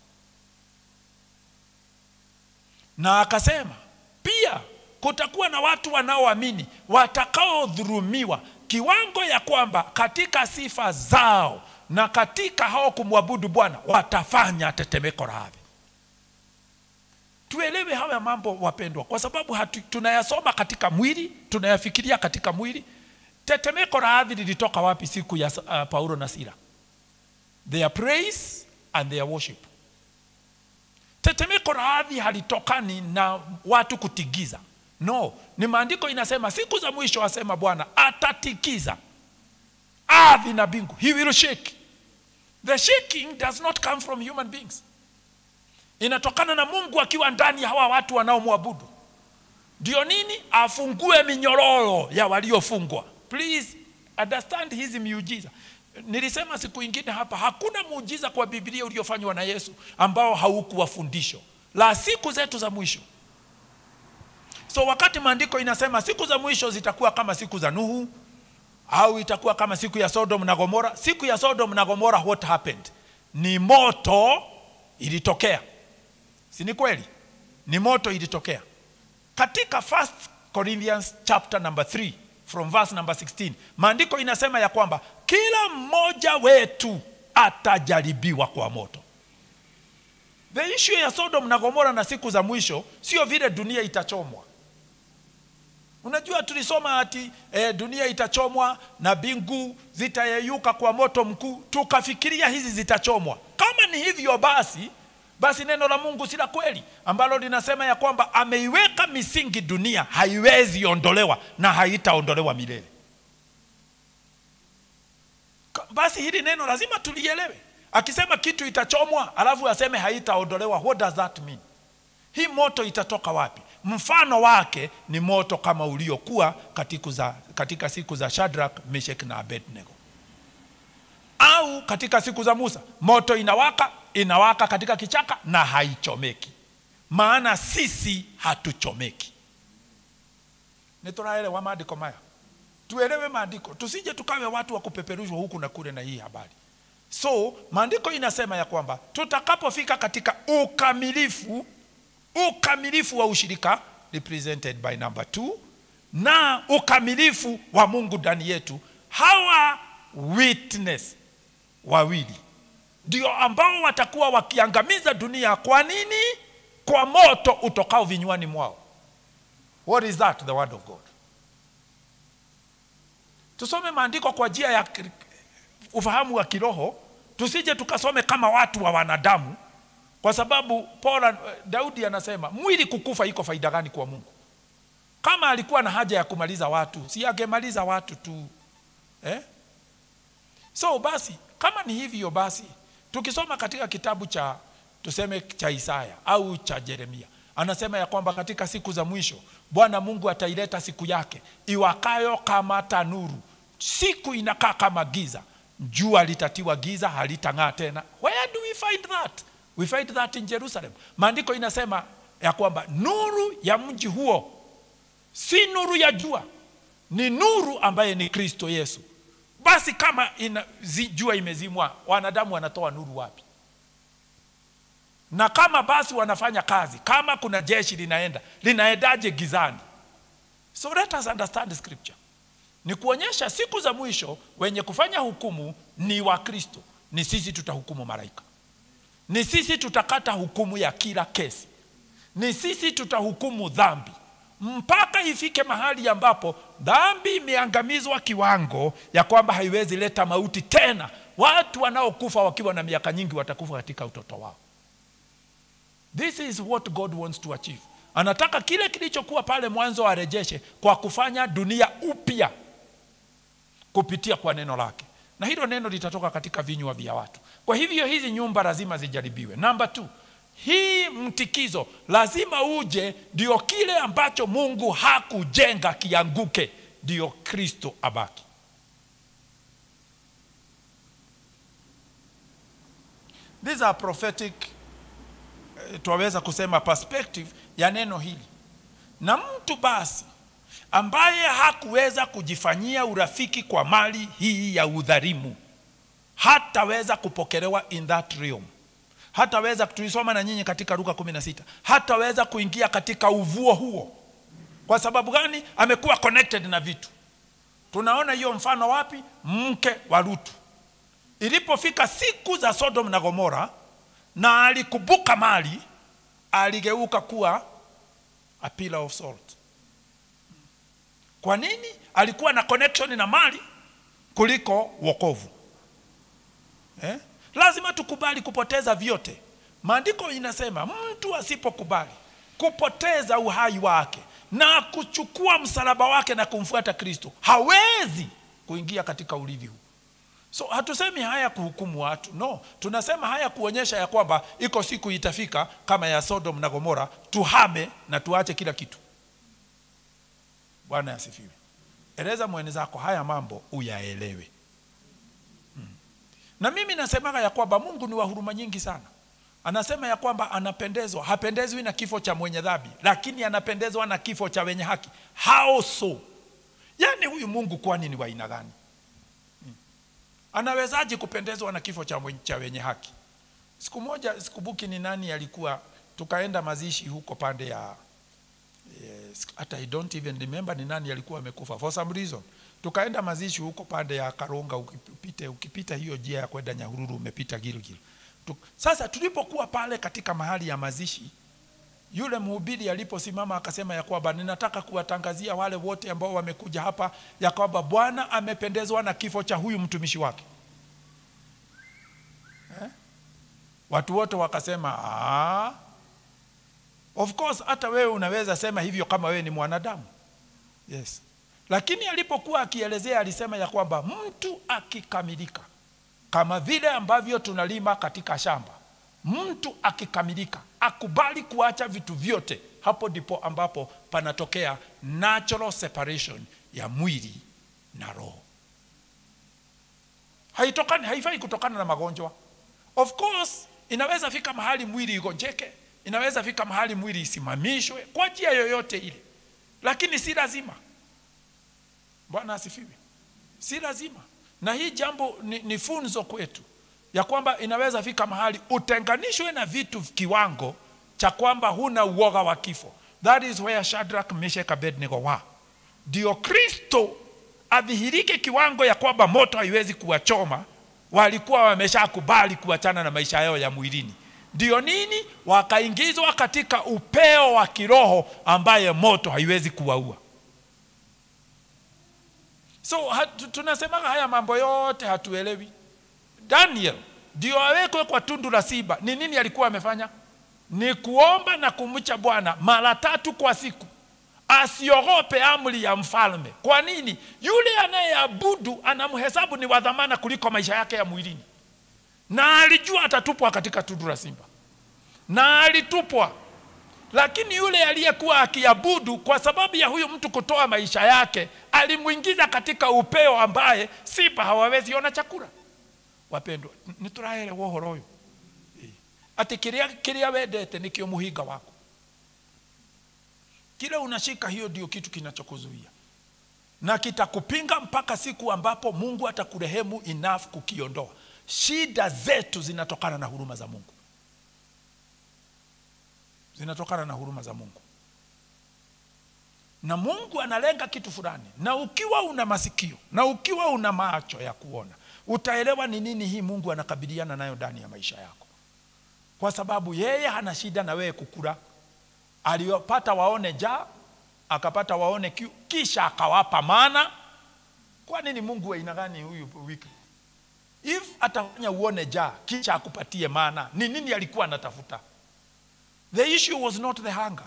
Speaker 1: Na akasema pia kutakuwa na watu wanaoamini watakaodhulumiwa kiwango ya kwamba katika sifa zao na katika hao kumwabudu Bwana watafanya tetemeko la ardhi. Tuelewe haya mambo wapendwa, kwa sababu tunayasoma katika mwili, tunayafikiria katika mwili. Tetemeko la ardhi lilitoka wapi siku ya Paulo na Sila? Their praise and their worship. Tetemeko la ardhi halitokani na watu kutigiza. No, ni maandiko inasema siku za mwisho asema Bwana atatikiza ardhi na mbingu. He will shake. The shaking does not come from human beings. Inatokana na Mungu akiwa ndani ya hawa watu wanaomwabudu. Ndio nini? Afungue minyororo ya waliofungwa. Please understand hizi miujiza. Nilisema siku ingine hapa, hakuna muujiza kwa Biblia uliofanywa na Yesu ambao haukuwa fundisho la siku zetu za mwisho. So wakati maandiko inasema siku za mwisho zitakuwa kama siku za Nuhu au itakuwa kama siku ya Sodom na Gomora, siku ya Sodom na Gomora what happened? Ni moto ilitokea. Si ni kweli? Ni moto ilitokea. Katika 1 Corinthians chapter number 3 from verse number 16, maandiko inasema ya kwamba kila mmoja wetu atajaribiwa kwa moto. The issue ya Sodom na Gomora na siku za mwisho sio vile dunia itachomwa. Unajua tulisoma ati dunia itachomwa na mbingu zitayeyuka kwa moto mkuu, tukafikiria hizi zitachomwa. Kama ni hivyo basi neno la Mungu si la kweli ambalo linasema ya kwamba ameiweka misingi dunia, haiwezi ondolewa na haitaondolewa milele. Basi hili neno lazima tulielewe. Akisema kitu itachomwa alafu aseme haitaondolewa, what does that mean? Hii moto itatoka wapi? Mfano wake ni moto kama uliokuwa katika siku za Shadrach, Meshach na Abednego. Au katika siku za Musa, moto inawaka katika kichaka na haichomeki. Maana sisi hatuchomeki. Nitonaelewa maandiko maya. Tuelewe maandiko. Tusije tukawe watu wa kupeperushwa huku na kule na hii habari. So, maandiko inasema ya kwamba tutakapofika katika ukamilifu wa ushirika, represented by number 2, na ukamilifu wa Mungu ndani yetu, hawa witness wawili ndio ambao watakuwa wakiangamiza dunia. Kwa nini? Kwa moto utokao vinywani mwao. What is that? The word of God. Tusome maandiko kwa njia ya ufahamu wa kiroho, tusije tukasome kama watu wa wanadamu, kwa sababu Daudi anasema mwili kukufa iko faida gani kwa Mungu? Kama alikuwa na haja ya kumaliza watu, si angemaliza watu tu. So basi kama ni hivyo basi, tukisoma katika kitabu cha tuseme cha Isaya au cha Yeremia, anasema ya kwamba katika siku za mwisho Bwana Mungu ataileta siku yake iwakayo kama tanuru. Siku inakaa kama giza, jua litatiwa giza, halitang'aa tena. Where do we find that? We find that in Jerusalem. Maandiko inasema ya kwamba nuru ya mji huo si nuru ya jua, ni nuru ambaye ni Kristo Yesu. Basi kama jua imezimwa, wanadamu wanatoa nuru wapi? Na kama basi wanafanya kazi, kama kuna jeshi linaendaje gizani? So let us understand the scripture. Ni kuonyesha siku za mwisho wenye kufanya hukumu ni wa Kristo. Ni sisi tutahukumu malaika. Ni sisi tutakata hukumu ya kila kesi. Ni sisi tutahukumu dhambi. Mpaka ifike mahali ambapo dhambi imeangamizwa kiwango ya kwamba haiwezi leta mauti tena. Watu wanaokufa wakiwa na miaka nyingi watakufa katika utoto wao. This is what God wants to achieve. Anataka kile kilichokuwa pale mwanzo arejeshe kwa kufanya dunia upya kupitia kwa neno lake. Na hilo neno litatoka katika vinywa vya watu. Kwa hivyo hizi nyumba lazima zijaribiwe. Number 2, hii mtikizo lazima uje, ndio kile ambacho Mungu hakujenga kianguke, ndio Kristo abaki. These are prophetic, tuweza kusema perspective ya neno hili. Na mtu basi ambaye hakuweza kujifanyia urafiki kwa mali hii ya udhalimu, hataweza kupokelewa in that realm. Hataweza, tulisoma na nyinyi katika Luka 16, hataweza kuingia katika uvuo huo. Kwa sababu gani? Amekuwa connected na vitu. Tunaona hiyo mfano wapi? Mke wa Lutu. Ilipofika siku za Sodom na Gomora na alikubuka mali, aligeuka kuwa a pillar of salt. Kwa nini? Alikuwa na connection na mali kuliko wokovu. Lazima tukubali kupoteza vyote. Maandiko inasema mtu asipokubali kupoteza uhai wake na kuchukua msalaba wake na kumfuata Kristo, hawezi kuingia katika urithi huu. So hatusemi haya kuhukumu watu, no. Tunasema haya kuonyesha ya kwamba iko siku itafika kama ya Sodom na Gomora, tuhame na tuache kila kitu. Bwana asifiwe. Eleza mwenzako haya mambo uyaelewe. Na mimi nasema ya kwamba Mungu ni wa huruma nyingi sana. Anasema ya kwamba anapendezwa, hapendezwi na kifo cha mwenye dhambi, lakini anapendezwa na kifo cha wenye haki. How so? Yani huyu Mungu kwani ni wa aina gani? Anawezaje kupendezwa na kifo cha wenye haki? Siku moja, sikubuki ni nani alikuwa, tukaenda mazishi huko pande ya hata I don't even remember ni nani alikuwa amekufa for some reason. Tukaenda mazishi huko pande ya Karonga, ukipita hiyo njia ya kwenda Nyahururu umepita Gilgil. Sasa tulipokuwa pale katika mahali ya mazishi, yule mhubiri aliposimama akasema ya kwamba ninataka kuwatangazia wale wote ambao wamekuja hapa ya kwamba Bwana amependezwa na kifo cha huyu mtumishi wake. Watu wote wakasema of course hata wewe unaweza sema hivyo kama wewe ni mwanadamu. Yes. Lakini alipokuwa akielezea alisema ya kwamba mtu akikamilika, kama vile ambavyo tunalima katika shamba, mtu akikamilika akubali kuacha vitu vyote, hapo ndipo ambapo panatokea natural separation ya mwili na roho. Haifai kutokana na magonjwa. Of course inaweza fika mahali mwili igonjeke, inaweza fika mahali mwili isimamishwe kwa njia yoyote ile, lakini si lazima. Bwana asifiwe. Si lazima. Na hii jambo ni funzo kwetu ya kwamba inaweza fika mahali utenganishwe na vitu kiwango cha kwamba huna uoga wa kifo. That is where Shadrach, Meshach, Abednego wa. Ndio Kristo adhihirike kiwango ya kwamba moto haiwezi kuwachoma, walikuwa wameshakubali kuachana na maisha yao ya mwilini. Ndio nini? Wakaingizwa katika upeo wa kiroho ambaye moto haiwezi kuwaua. So tunasema haya mambo yote hatuelewi. Daniel ndio awekwe kwa tundu la simba. Ni nini alikuwa amefanya? Ni kuomba na kumcha Bwana mara 3 kwa siku. Asiogope amri ya mfalme. Kwa nini? Yule anayeabudu anamhesabu ni wa dhamana kuliko maisha yake ya mwilini. Na alijua atatupwa katika tundu la simba. Na alitupwa. Lakini yule aliyekuwa akiabudu kwa sababu ya huyu mtu kutoa maisha yake, alimuingiza katika upeo ambaye simba hawawezi ona chakula. Wapendwa, nituraele wohoro uyu. Ati kiria wedete nikio muhiga wako. Kila unashika hiyo ndio kitu kinachokuzuia. Na kitakupinga mpaka siku ambapo Mungu atakurehemu enough kukiondoa. Shida zetu zinatokana na huruma za Mungu. Zinatokana na huruma za Mungu. Na Mungu analenga kitu fulani. Na ukiwa una masikio, na ukiwa una macho ya kuona, utaelewa ni nini hii Mungu anakabiliana nayo ndani ya maisha yako. Kwa sababu yeye hana shida na wewe kukula. Aliyopata waone njaa, akapata waone kiu, kisha akawapa mana. Kwa nini Mungu wa aina gani huyu wiki? If atafanya uone njaa kisha akupatie mana, ni nini alikuwa anatafuta? The issue was not the hunger.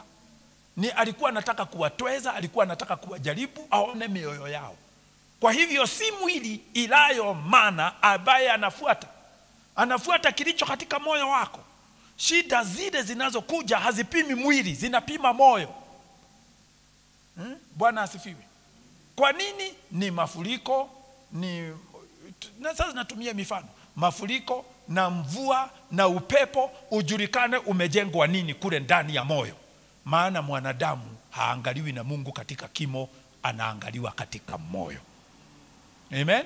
Speaker 1: Ni alikuwa anataka kuwatweza, alikuwa anataka kuwajaribu aone mioyo yao. Kwa hivyo si mwili ilayo mana ambaye anafuata kilicho katika moyo wako. Shida zile zinazokuja hazipimi mwili, zinapima moyo. Bwana asifiwe. Kwa nini? Ni mafuriko, na sasa natumia mifano. Mafuriko na mvua na upepo ujulikane umejengwa nini kule ndani ya moyo. Maana mwanadamu haangaliwi na Mungu katika kimo, anaangaliwa katika moyo. Amen.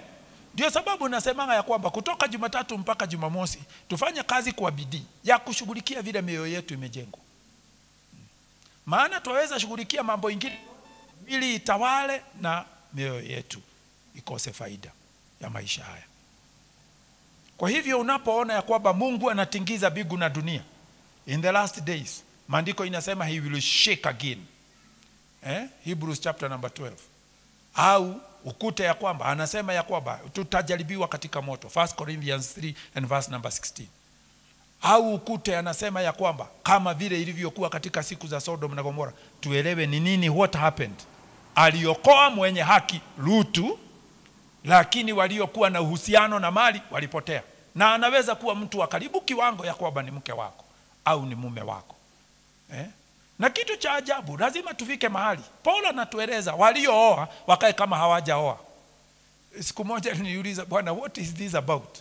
Speaker 1: Ndio sababu nasemanga ya kwamba kutoka Jumatatu mpaka Jumamosi tufanye kazi kwa bidii ya kushughulikia vile mioyo yetu imejengwa. Maana tuweza shughulikia mambo mengine ili itawale na mioyo yetu ikose faida ya maisha haya. Kwa hivyo unapoona ya kwamba Mungu anatingiza mbingu na dunia in the last days, maandiko inasema he will shake again. Hebrews chapter number 12. Au ukute ya kwamba anasema ya kwamba tutajaribiwa katika moto. 1 Corinthians 3 and verse number 16. au ukute anasema ya kwamba kama vile ilivyokuwa katika siku za Sodom na Gomora, tuelewe ni nini what happened. Aliokoa mwenye haki Lutu, lakini waliokuwa na uhusiano na mali walipotea. Na anaweza kuwa mtu wa karibu kiwango ya kwamba ni mke wako au ni mume wako. Na kitu cha ajabu, lazima tufike mahali Paulo anatueleza waliooa wakae kama hawajaoa. Siku moja niliuliza, Bwana, what is this about?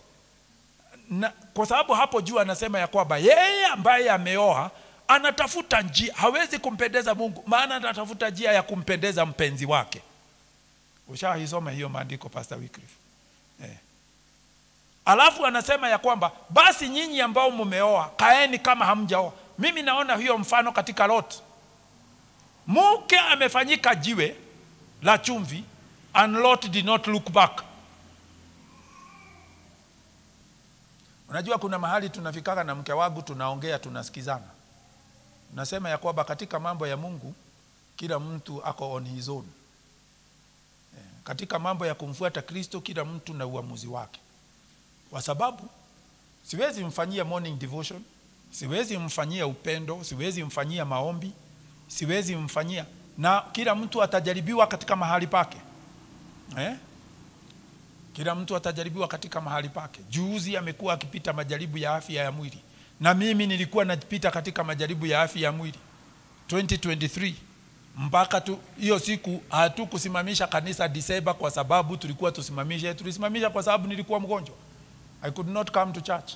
Speaker 1: Na kwa sababu hapo juu anasema ya kwamba yeye ambaye ameoa anatafuta njia, hawezi kumpendeza Mungu, maana anatafuta njia ya kumpendeza mpenzi wake. Ushaisoma hiyo maandiko Pastor Wycliffe? Alafu anasema ya kwamba basi nyinyi ambao mumeoa kaeni kama hamjaoa. Mimi naona hiyo mfano katika Lot. Mke amefanyika jiwe la chumvi and Lot did not look back. Unajua kuna mahali tunafikaka na mke wangu tunaongea tunasikizana. Nasema ya kwamba katika mambo ya Mungu kila mtu ako on his own. Katika mambo ya kumfuata Kristo kila mtu na uamuzi wake. Kwa sababu siwezi mfanyia morning devotion, siwezi mfanyia upendo, siwezi mfanyia maombi, siwezi mfanyia, na kila mtu atajaribiwa katika mahali pake. Kila mtu atajaribiwa katika mahali pake. Juzi amekuwa akipita majaribu ya afya ya mwili, na mimi nilikuwa napita katika majaribu ya afya ya mwili 2023. Mpaka hiyo siku hatukusimamisha kanisa Disemba kwa sababu tulikuwa tulisimamisha kwa sababu nilikuwa mgonjwa. I could not come to church.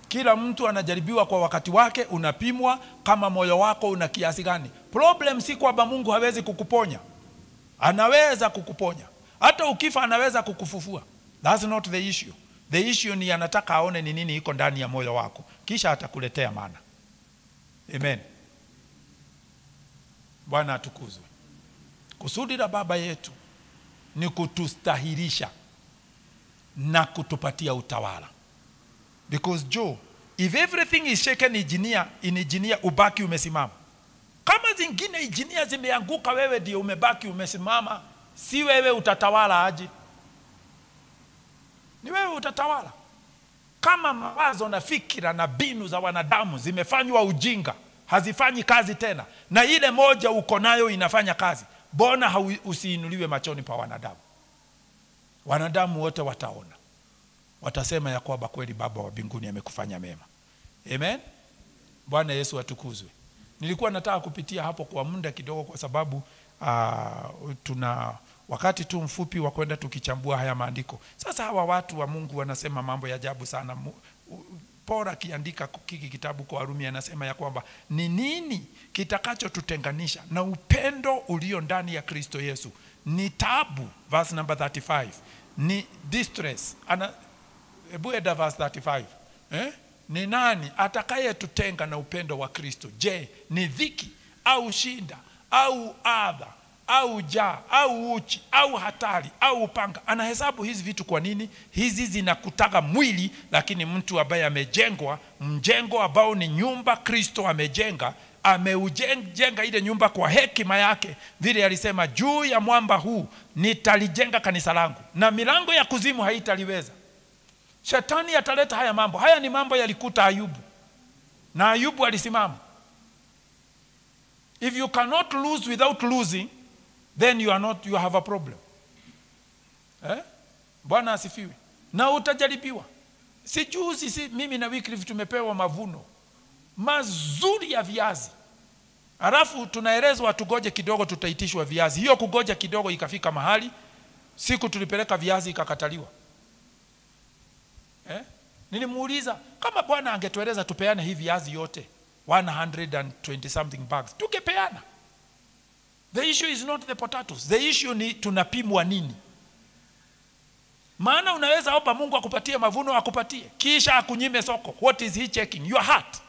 Speaker 1: Kila mtu anajaribiwa kwa wakati wake, unapimwa kama moyo wako una kiasi gani. Problem si kwamba Mungu hawezi kukuponya. Anaweza kukuponya. Hata ukifa anaweza kukufufua. That's not the issue. The issue ni anataka aone ni nini iko ndani ya moyo wako, kisha atakuletea maana. Amen. Bwana atukuzwe. Kusudi la Baba yetu ni kutustahilisha na kutupatia utawala. Because Joe, if everything is shaken engineer ubaki umesimama. Kama zingine engineer zimeanguka, wewe ndio umebaki umesimama, si wewe utatawala aje? Ni wewe utatawala. Kama mawazo na fikira na binu za wanadamu zimefanywa ujinga, hazifanyi kazi tena, na ile moja uko nayo inafanya kazi, bona usiinuliwe machoni pa wanadamu. Wanadamu wote wataona, watasema ya kwamba kweli Baba wa mbinguni amekufanya mema. Amen. Bwana Yesu atukuzwe. Nilikuwa nataka kupitia hapo kwa muda kidogo kwa sababu tuna wakati tu mfupi wa kwenda tukichambua haya maandiko. Sasa hawa watu wa Mungu wanasema mambo ya ajabu sana. Paulo akiandika kiki kitabu kwa Warumi anasema ya kwamba ni nini kitakacho tutenganisha na upendo ulio ndani ya Kristo Yesu? Ni taabu, verse number 35. Ni distress. Ebueda verse 35. Ni nani atakaye tutenga na upendo wa Kristo? Je, ni dhiki au shinda au adha au njaa au uchi au hatari au upanga? Anahesabu hizi vitu kwa nini? Hizi zinakutaga mwili, lakini mtu ambaye amejengwa mjengo ambao ni nyumba Kristo amejenga, ameujenga ile nyumba kwa hekima yake, vile alisema juu ya mwamba huu nitalijenga kanisa langu na milango ya kuzimu haitaliweza. Shetani ataleta haya mambo. Haya ni mambo yalikuta Ayubu, na Ayubu alisimama. If you cannot lose without losing, then you have a problem. Bwana asifiwe. Na utajaribiwa. Si mimi na Wycliffe tumepewa mavuno mazuri ya viazi, alafu tunaelezwa tugoje kidogo tutaitishwa viazi. Hiyo kugoja kidogo ikafika mahali siku tulipeleka viazi ikakataliwa. Nilimuuliza kama Bwana angetueleza tupeane hivi viazi yote 120 something bags, tungepeana. The issue is not the potatoes. The issue ni tunapimwa nini. Maana unaweza omba Mungu akupatie mavuno akupatie, kisha akunyime soko. What is he checking? Your heart.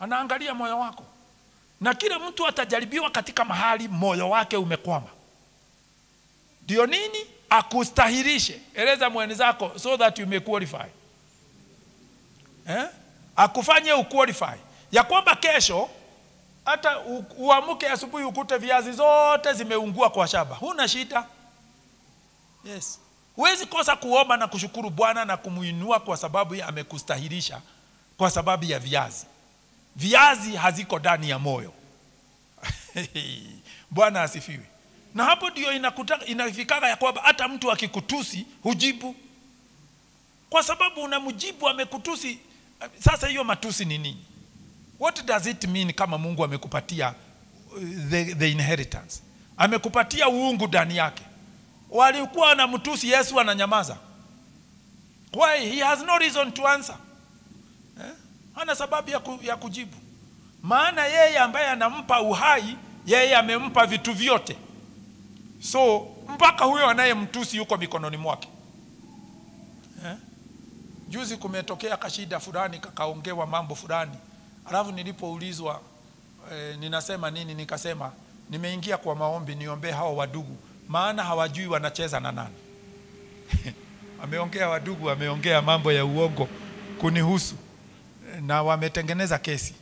Speaker 1: Anaangalia moyo wako. Na kila mtu atajaribiwa katika mahali moyo wake umekwama. Ndio nini? Akustahilishe. Eleza mwenzako so that you may qualify. Akufanye uqualify. Ya kwamba kesho hata uamuke asubuhi ukute viazi zote zimeungua kwa shamba, huna shida. Yes. Huwezi kosa kuomba na kushukuru Bwana na kumuinua kwa sababu ya amekustahilisha kwa sababu ya viazi. Viazi haziko ndani ya moyo. Bwana asifiwe. Na hapo ndio inafikaga ya kwamba hata mtu akikutusi hujibu. Kwa sababu unamjibu amekutusi. Sasa hiyo matusi ni nini? What does it mean kama Mungu amekupatia the inheritance? Amekupatia uungu ndani yake. Walikuwa wanamtusi Yesu ananyamaza. Why? He has no reason to answer. Hana sababu ya kujibu. Maana yeye ambaye anampa uhai, yeye amempa vitu vyote. So mpaka huyo anayemtusi yuko mikononi mwake. Juzi kumetokea kashida fulani, kakaongewa mambo fulani. Alafu nilipoulizwa ninasema nini, nikasema nimeingia kwa maombi niombe hao wadugu, maana hawajui wanacheza na nani. Ameongea wadugu, ameongea mambo ya uongo kunihusu na wametengeneza kesi.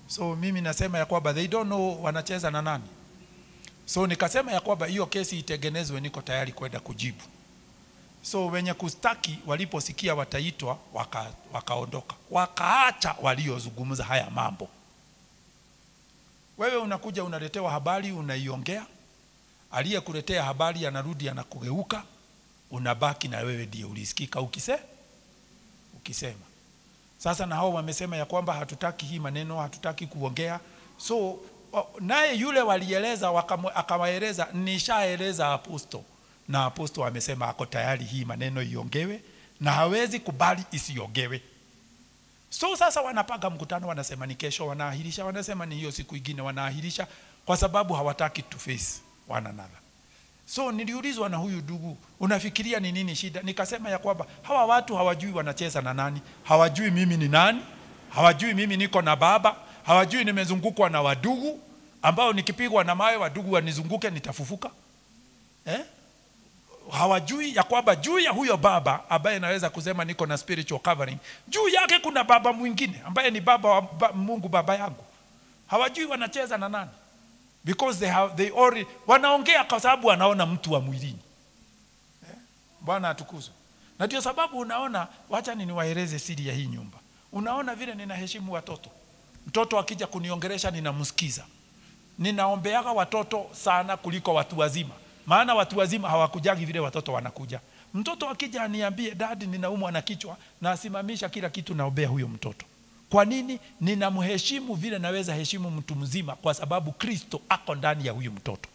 Speaker 1: So mimi nasema ya kwamba they don't know wanacheza na nani. So nikasema ya kwamba hiyo kesi itengenezwe, niko tayari kwenda kujibu. So wenye kustaki waliposikia wataitwa wakaondoka. Wakaacha waliozungumza haya mambo. Wewe unakuja unaletewa habari, unaiongea. Aliyekuletea habari anarudi anakugeuka, unabaki na wewe ndiye ulisikika ukisema. Sasa na hao wamesema ya kwamba hatutaki hii maneno, hatutaki kuongea. So naye yule walieleza akawaeleza, nishaeleza aposto. Na aposto amesema ako tayari hii maneno iongewe na hawezi kubali isiongewe. So sasa wanapanga mkutano, wanasema ni kesho, wanaahirisha, wanasema ni hiyo siku nyingine wanaahirisha kwa sababu hawataki to face one another. So niliulizwa na huyu ndugu, unafikiria ni nini shida? Nikasema ya kwamba hawa watu hawajui wanacheza na nani, hawajui mimi ni nani, hawajui mimi niko na baba, hawajui nimezungukwa na wadugu ambao nikipigwa na mawe wadugu wanizunguke nitafufuka. Hawajui ya kwamba juu ya huyo baba ambaye naweza kusema niko na spiritual covering, juu yake kuna baba mwingine ambaye ni baba wa Mungu, baba yangu. Hawajui wanacheza na nani. Because they already wanaongea kwa sababu wanaona mtu wa mwilini. Bwana atukuzwe. Na ndio sababu unaona, wacha niwaeleze siri ya hii nyumba. Unaona vile ninaheshimu watoto. Mtoto akija kuniongelesha ninamsikiza. Ninaombeaga watoto sana kuliko watu wazima. Maana watu wazima hawakujagi vile watoto wanakuja. Mtoto akija aniambie, dadi ninaumwa na kichwa, na asimamisha kila kitu naombea huyo mtoto. Kwa nini? Ninamheshimu vile naweza heshimu mtu mzima, kwa sababu Kristo ako ndani ya huyu mtoto.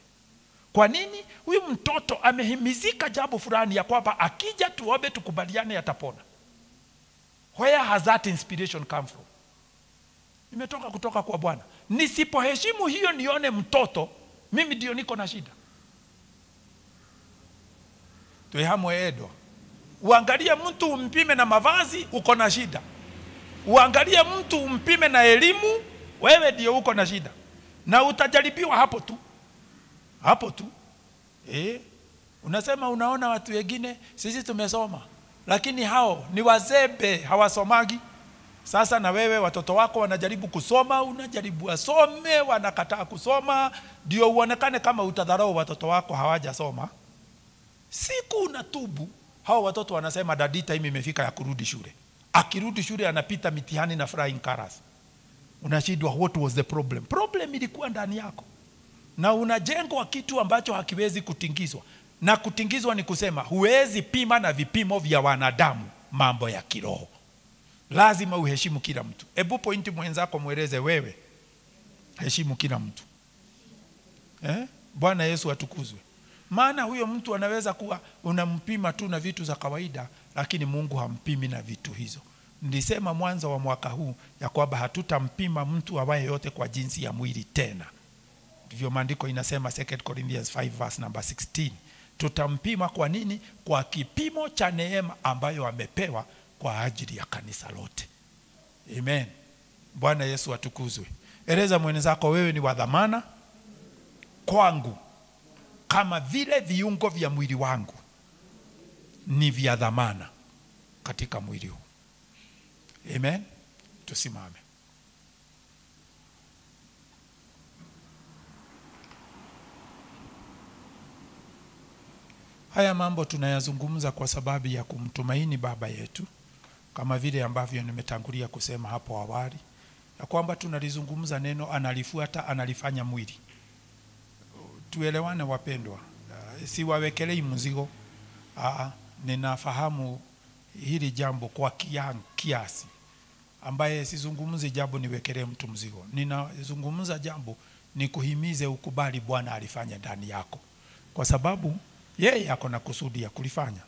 Speaker 1: Kwa nini? Huyu mtoto amehimizika jambo fulani ya kwamba akija tuombe tukubaliane atapona. Where has that inspiration come from? Imetoka kutoka kwa Bwana. Nisipoheshimu hiyo nione mtoto, mimi ndio niko na shida. Tuehamwe Edwa. Uangalie mtu umpime na mavazi, uko na shida. Uangalie mtu umpime na elimu, wewe ndio uko na shida. Na utajaribiwa hapo tu. Hapo tu. Unasema unaona watu wengine, sisi tumesoma, lakini hao ni wazembe, hawasomagi. Sasa na wewe watoto wako wanajaribu kusoma, unajaribu wasome, wanakataa kusoma, ndio uonekane kama utadharau watoto wako hawajasoma. Siku unatubu, hao watoto wanasema daddy time imefika ya kurudi shule. Akirudi shule anapita mitihani na flying colors. Unashindwa what was the problem? Problem ilikuwa ndani yako. Na unajengwa kitu ambacho hakiwezi kutingizwa. Na kutingizwa ni kusema huwezi pima na vipimo vya wanadamu mambo ya kiroho. Lazima uheshimu kila mtu. Hebu pointi mwenzako mueleze, wewe heshimu kila mtu. Bwana Yesu atukuzwe. Maana huyo mtu anaweza kuwa unampima tu na vitu za kawaida, lakini Mungu hampimi na vitu hizo. Nilisema mwanzo wa mwaka huu ya kwamba hatutampima mtu awaye yote kwa jinsi ya mwili tena. Ndivyo maandiko inasema 2 Corinthians 5 verse number 16. Tutampima kwa nini? Kwa kipimo cha neema ambayo amepewa kwa ajili ya kanisa lote. Amen. Bwana Yesu atukuzwe. Eleza mwenzako, wewe ni wa dhamana kwangu kama vile viungo vya mwili wangu ni vya dhamana katika mwili huu. Amen. Tusimame. Haya mambo tunayazungumza kwa sababu ya kumtumaini baba yetu, kama vile ambavyo nimetangulia kusema hapo awali, ya kwamba tunalizungumza neno, analifuata, analifanya mwili. Tuelewane wapendwa, siwawekelei mzigo. Ninafahamu hili jambo kwa kiasi, ambaye sizungumzi jambo niwekelee mtu mzigo. Ninazungumza jambo ni kuhimize ukubali Bwana alifanya ndani yako, kwa sababu yeye ako na kusudi ya kulifanya,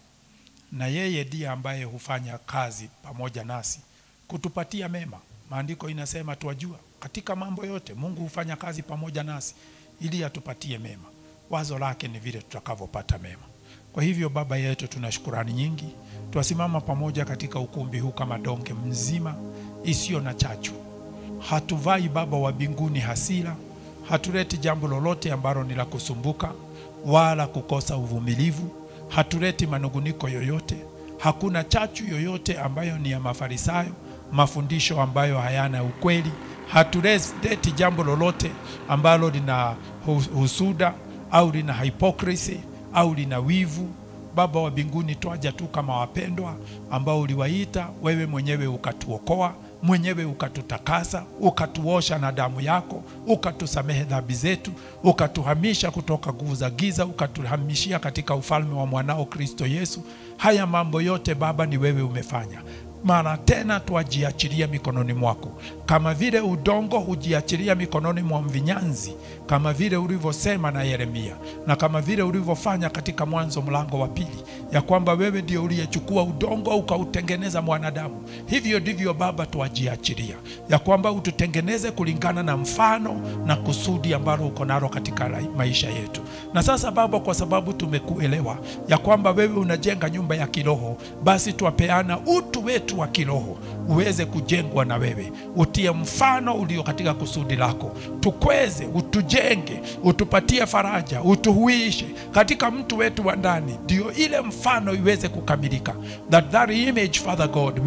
Speaker 1: na yeye ndiye ambaye hufanya kazi pamoja nasi kutupatia mema. Maandiko inasema tuwajua katika mambo yote Mungu hufanya kazi pamoja nasi ili atupatie mema. Wazo lake ni vile tutakavyopata mema. Kwa hivyo baba yetu, tunashukurani nyingi. Tuasimama pamoja katika ukumbi huu kama donge mzima isiyo na chachu. Hatuvai baba wa mbinguni hasira, hatuleti jambo lolote ambalo ni la kusumbuka wala kukosa uvumilivu, hatuleti manunguniko yoyote, hakuna chachu yoyote ambayo ni ya mafarisayo, mafundisho ambayo hayana ukweli. Hatuleti jambo lolote ambalo lina husuda au lina hypocrisy au lina wivu. Baba wa mbinguni, twaja tu kama wapendwa ambao uliwaita wewe mwenyewe, ukatuokoa mwenyewe, ukatutakasa, ukatuosha na damu yako, ukatusamehe dhambi zetu, ukatuhamisha kutoka nguvu za giza, ukatuhamishia katika ufalme wa mwanao Kristo Yesu. Haya mambo yote baba ni wewe umefanya. Mara tena tuajiachilia mikononi mwako, kama vile udongo hujiachilia mikononi mwa mvinyanzi, kama vile ulivyosema na Yeremia, na kama vile ulivyofanya katika Mwanzo mlango wa 2, ya kwamba wewe ndio uliyechukua udongo ukautengeneza mwanadamu. Hivyo ndivyo baba tuajiachilia, ya kwamba ututengeneze kulingana na mfano na kusudi ambalo uko nalo katika maisha yetu. Na sasa baba, kwa sababu tumekuelewa ya kwamba wewe unajenga nyumba ya kiroho, basi tuapeana utu wetu wa kiroho uweze kujengwa na wewe. Utie mfano ulio katika kusudi lako, tukweze, utujenge, utupatie faraja, utuhuishe katika mtu wetu wa ndani, ndio ile mfano iweze kukamilika, that image, Father God,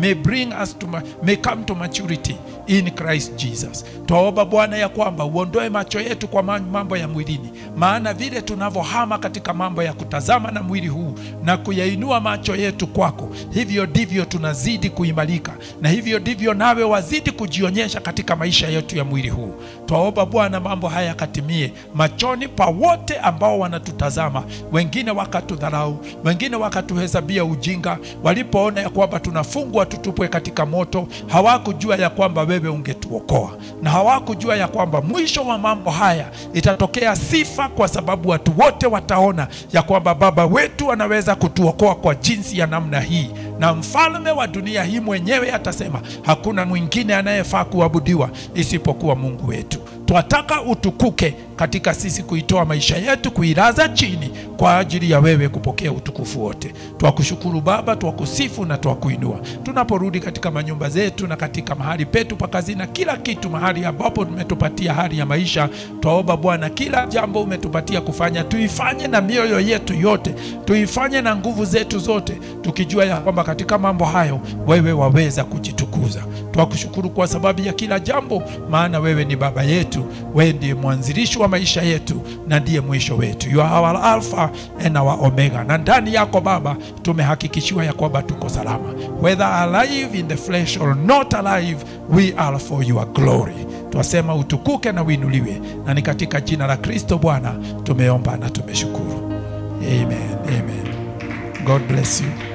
Speaker 1: may come to maturity in Christ Jesus. Tuomba Bwana ya kwamba uondoe macho yetu kwa mambo ya mwilini, maana vile tunavyohama katika mambo ya kutazama na mwili huu na kuyainua macho yetu kwako, hivyo ndivyo tunazidi kuimarika, na hivyo ndivyo nawe wazidi kujionyesha katika maisha yetu ya mwili huu. Tuomba Bwana mambo haya katimie machoni pa wote ambao wanatutazama. Wengine wakatudharau, wengine wakatuhesabia ujinga, walipoona ya kwamba tunafungwa tutupwe katika moto. Hawakujua ya kwamba wewe ungetuokoa, na hawakujua ya kwamba mwisho wa mambo haya itatokea sifa, kwa sababu watu wote wataona ya kwamba baba wetu anaweza kutuokoa kwa jinsi ya namna hii, na mfalme wa dunia hii mwenyewe atasema hakuna mwingine anayefaa kuabudiwa isipokuwa Mungu wetu. Tunataka utukuke katika sisi kuitoa maisha yetu, kuilaza chini kwa ajili ya wewe kupokea utukufu wote. Twakushukuru Baba, twakusifu na twakuinua. Tunaporudi katika manyumba zetu na katika mahali petu pa kazi na kila kitu, mahali ambapo umetupatia hali ya maisha, twaomba Bwana kila jambo umetupatia kufanya, tuifanye na mioyo yetu yote, tuifanye na nguvu zetu zote, tukijua ya kwamba katika mambo hayo wewe waweza kujitukuza. Twakushukuru kwa sababu ya kila jambo, maana wewe ni baba yetu, wewe ndiye mwanzilishi wa maisha yetu na ndiye mwisho wetu. You are our Alpha and our Omega. Na ndani yako Baba tumehakikishiwa ya kwamba tuko salama. Whether alive in the flesh or not alive, we are for your glory. Twasema utukuke na uinuliwe, na ni katika jina la Kristo Bwana tumeomba na tumeshukuru. Amen. Amen. God bless you.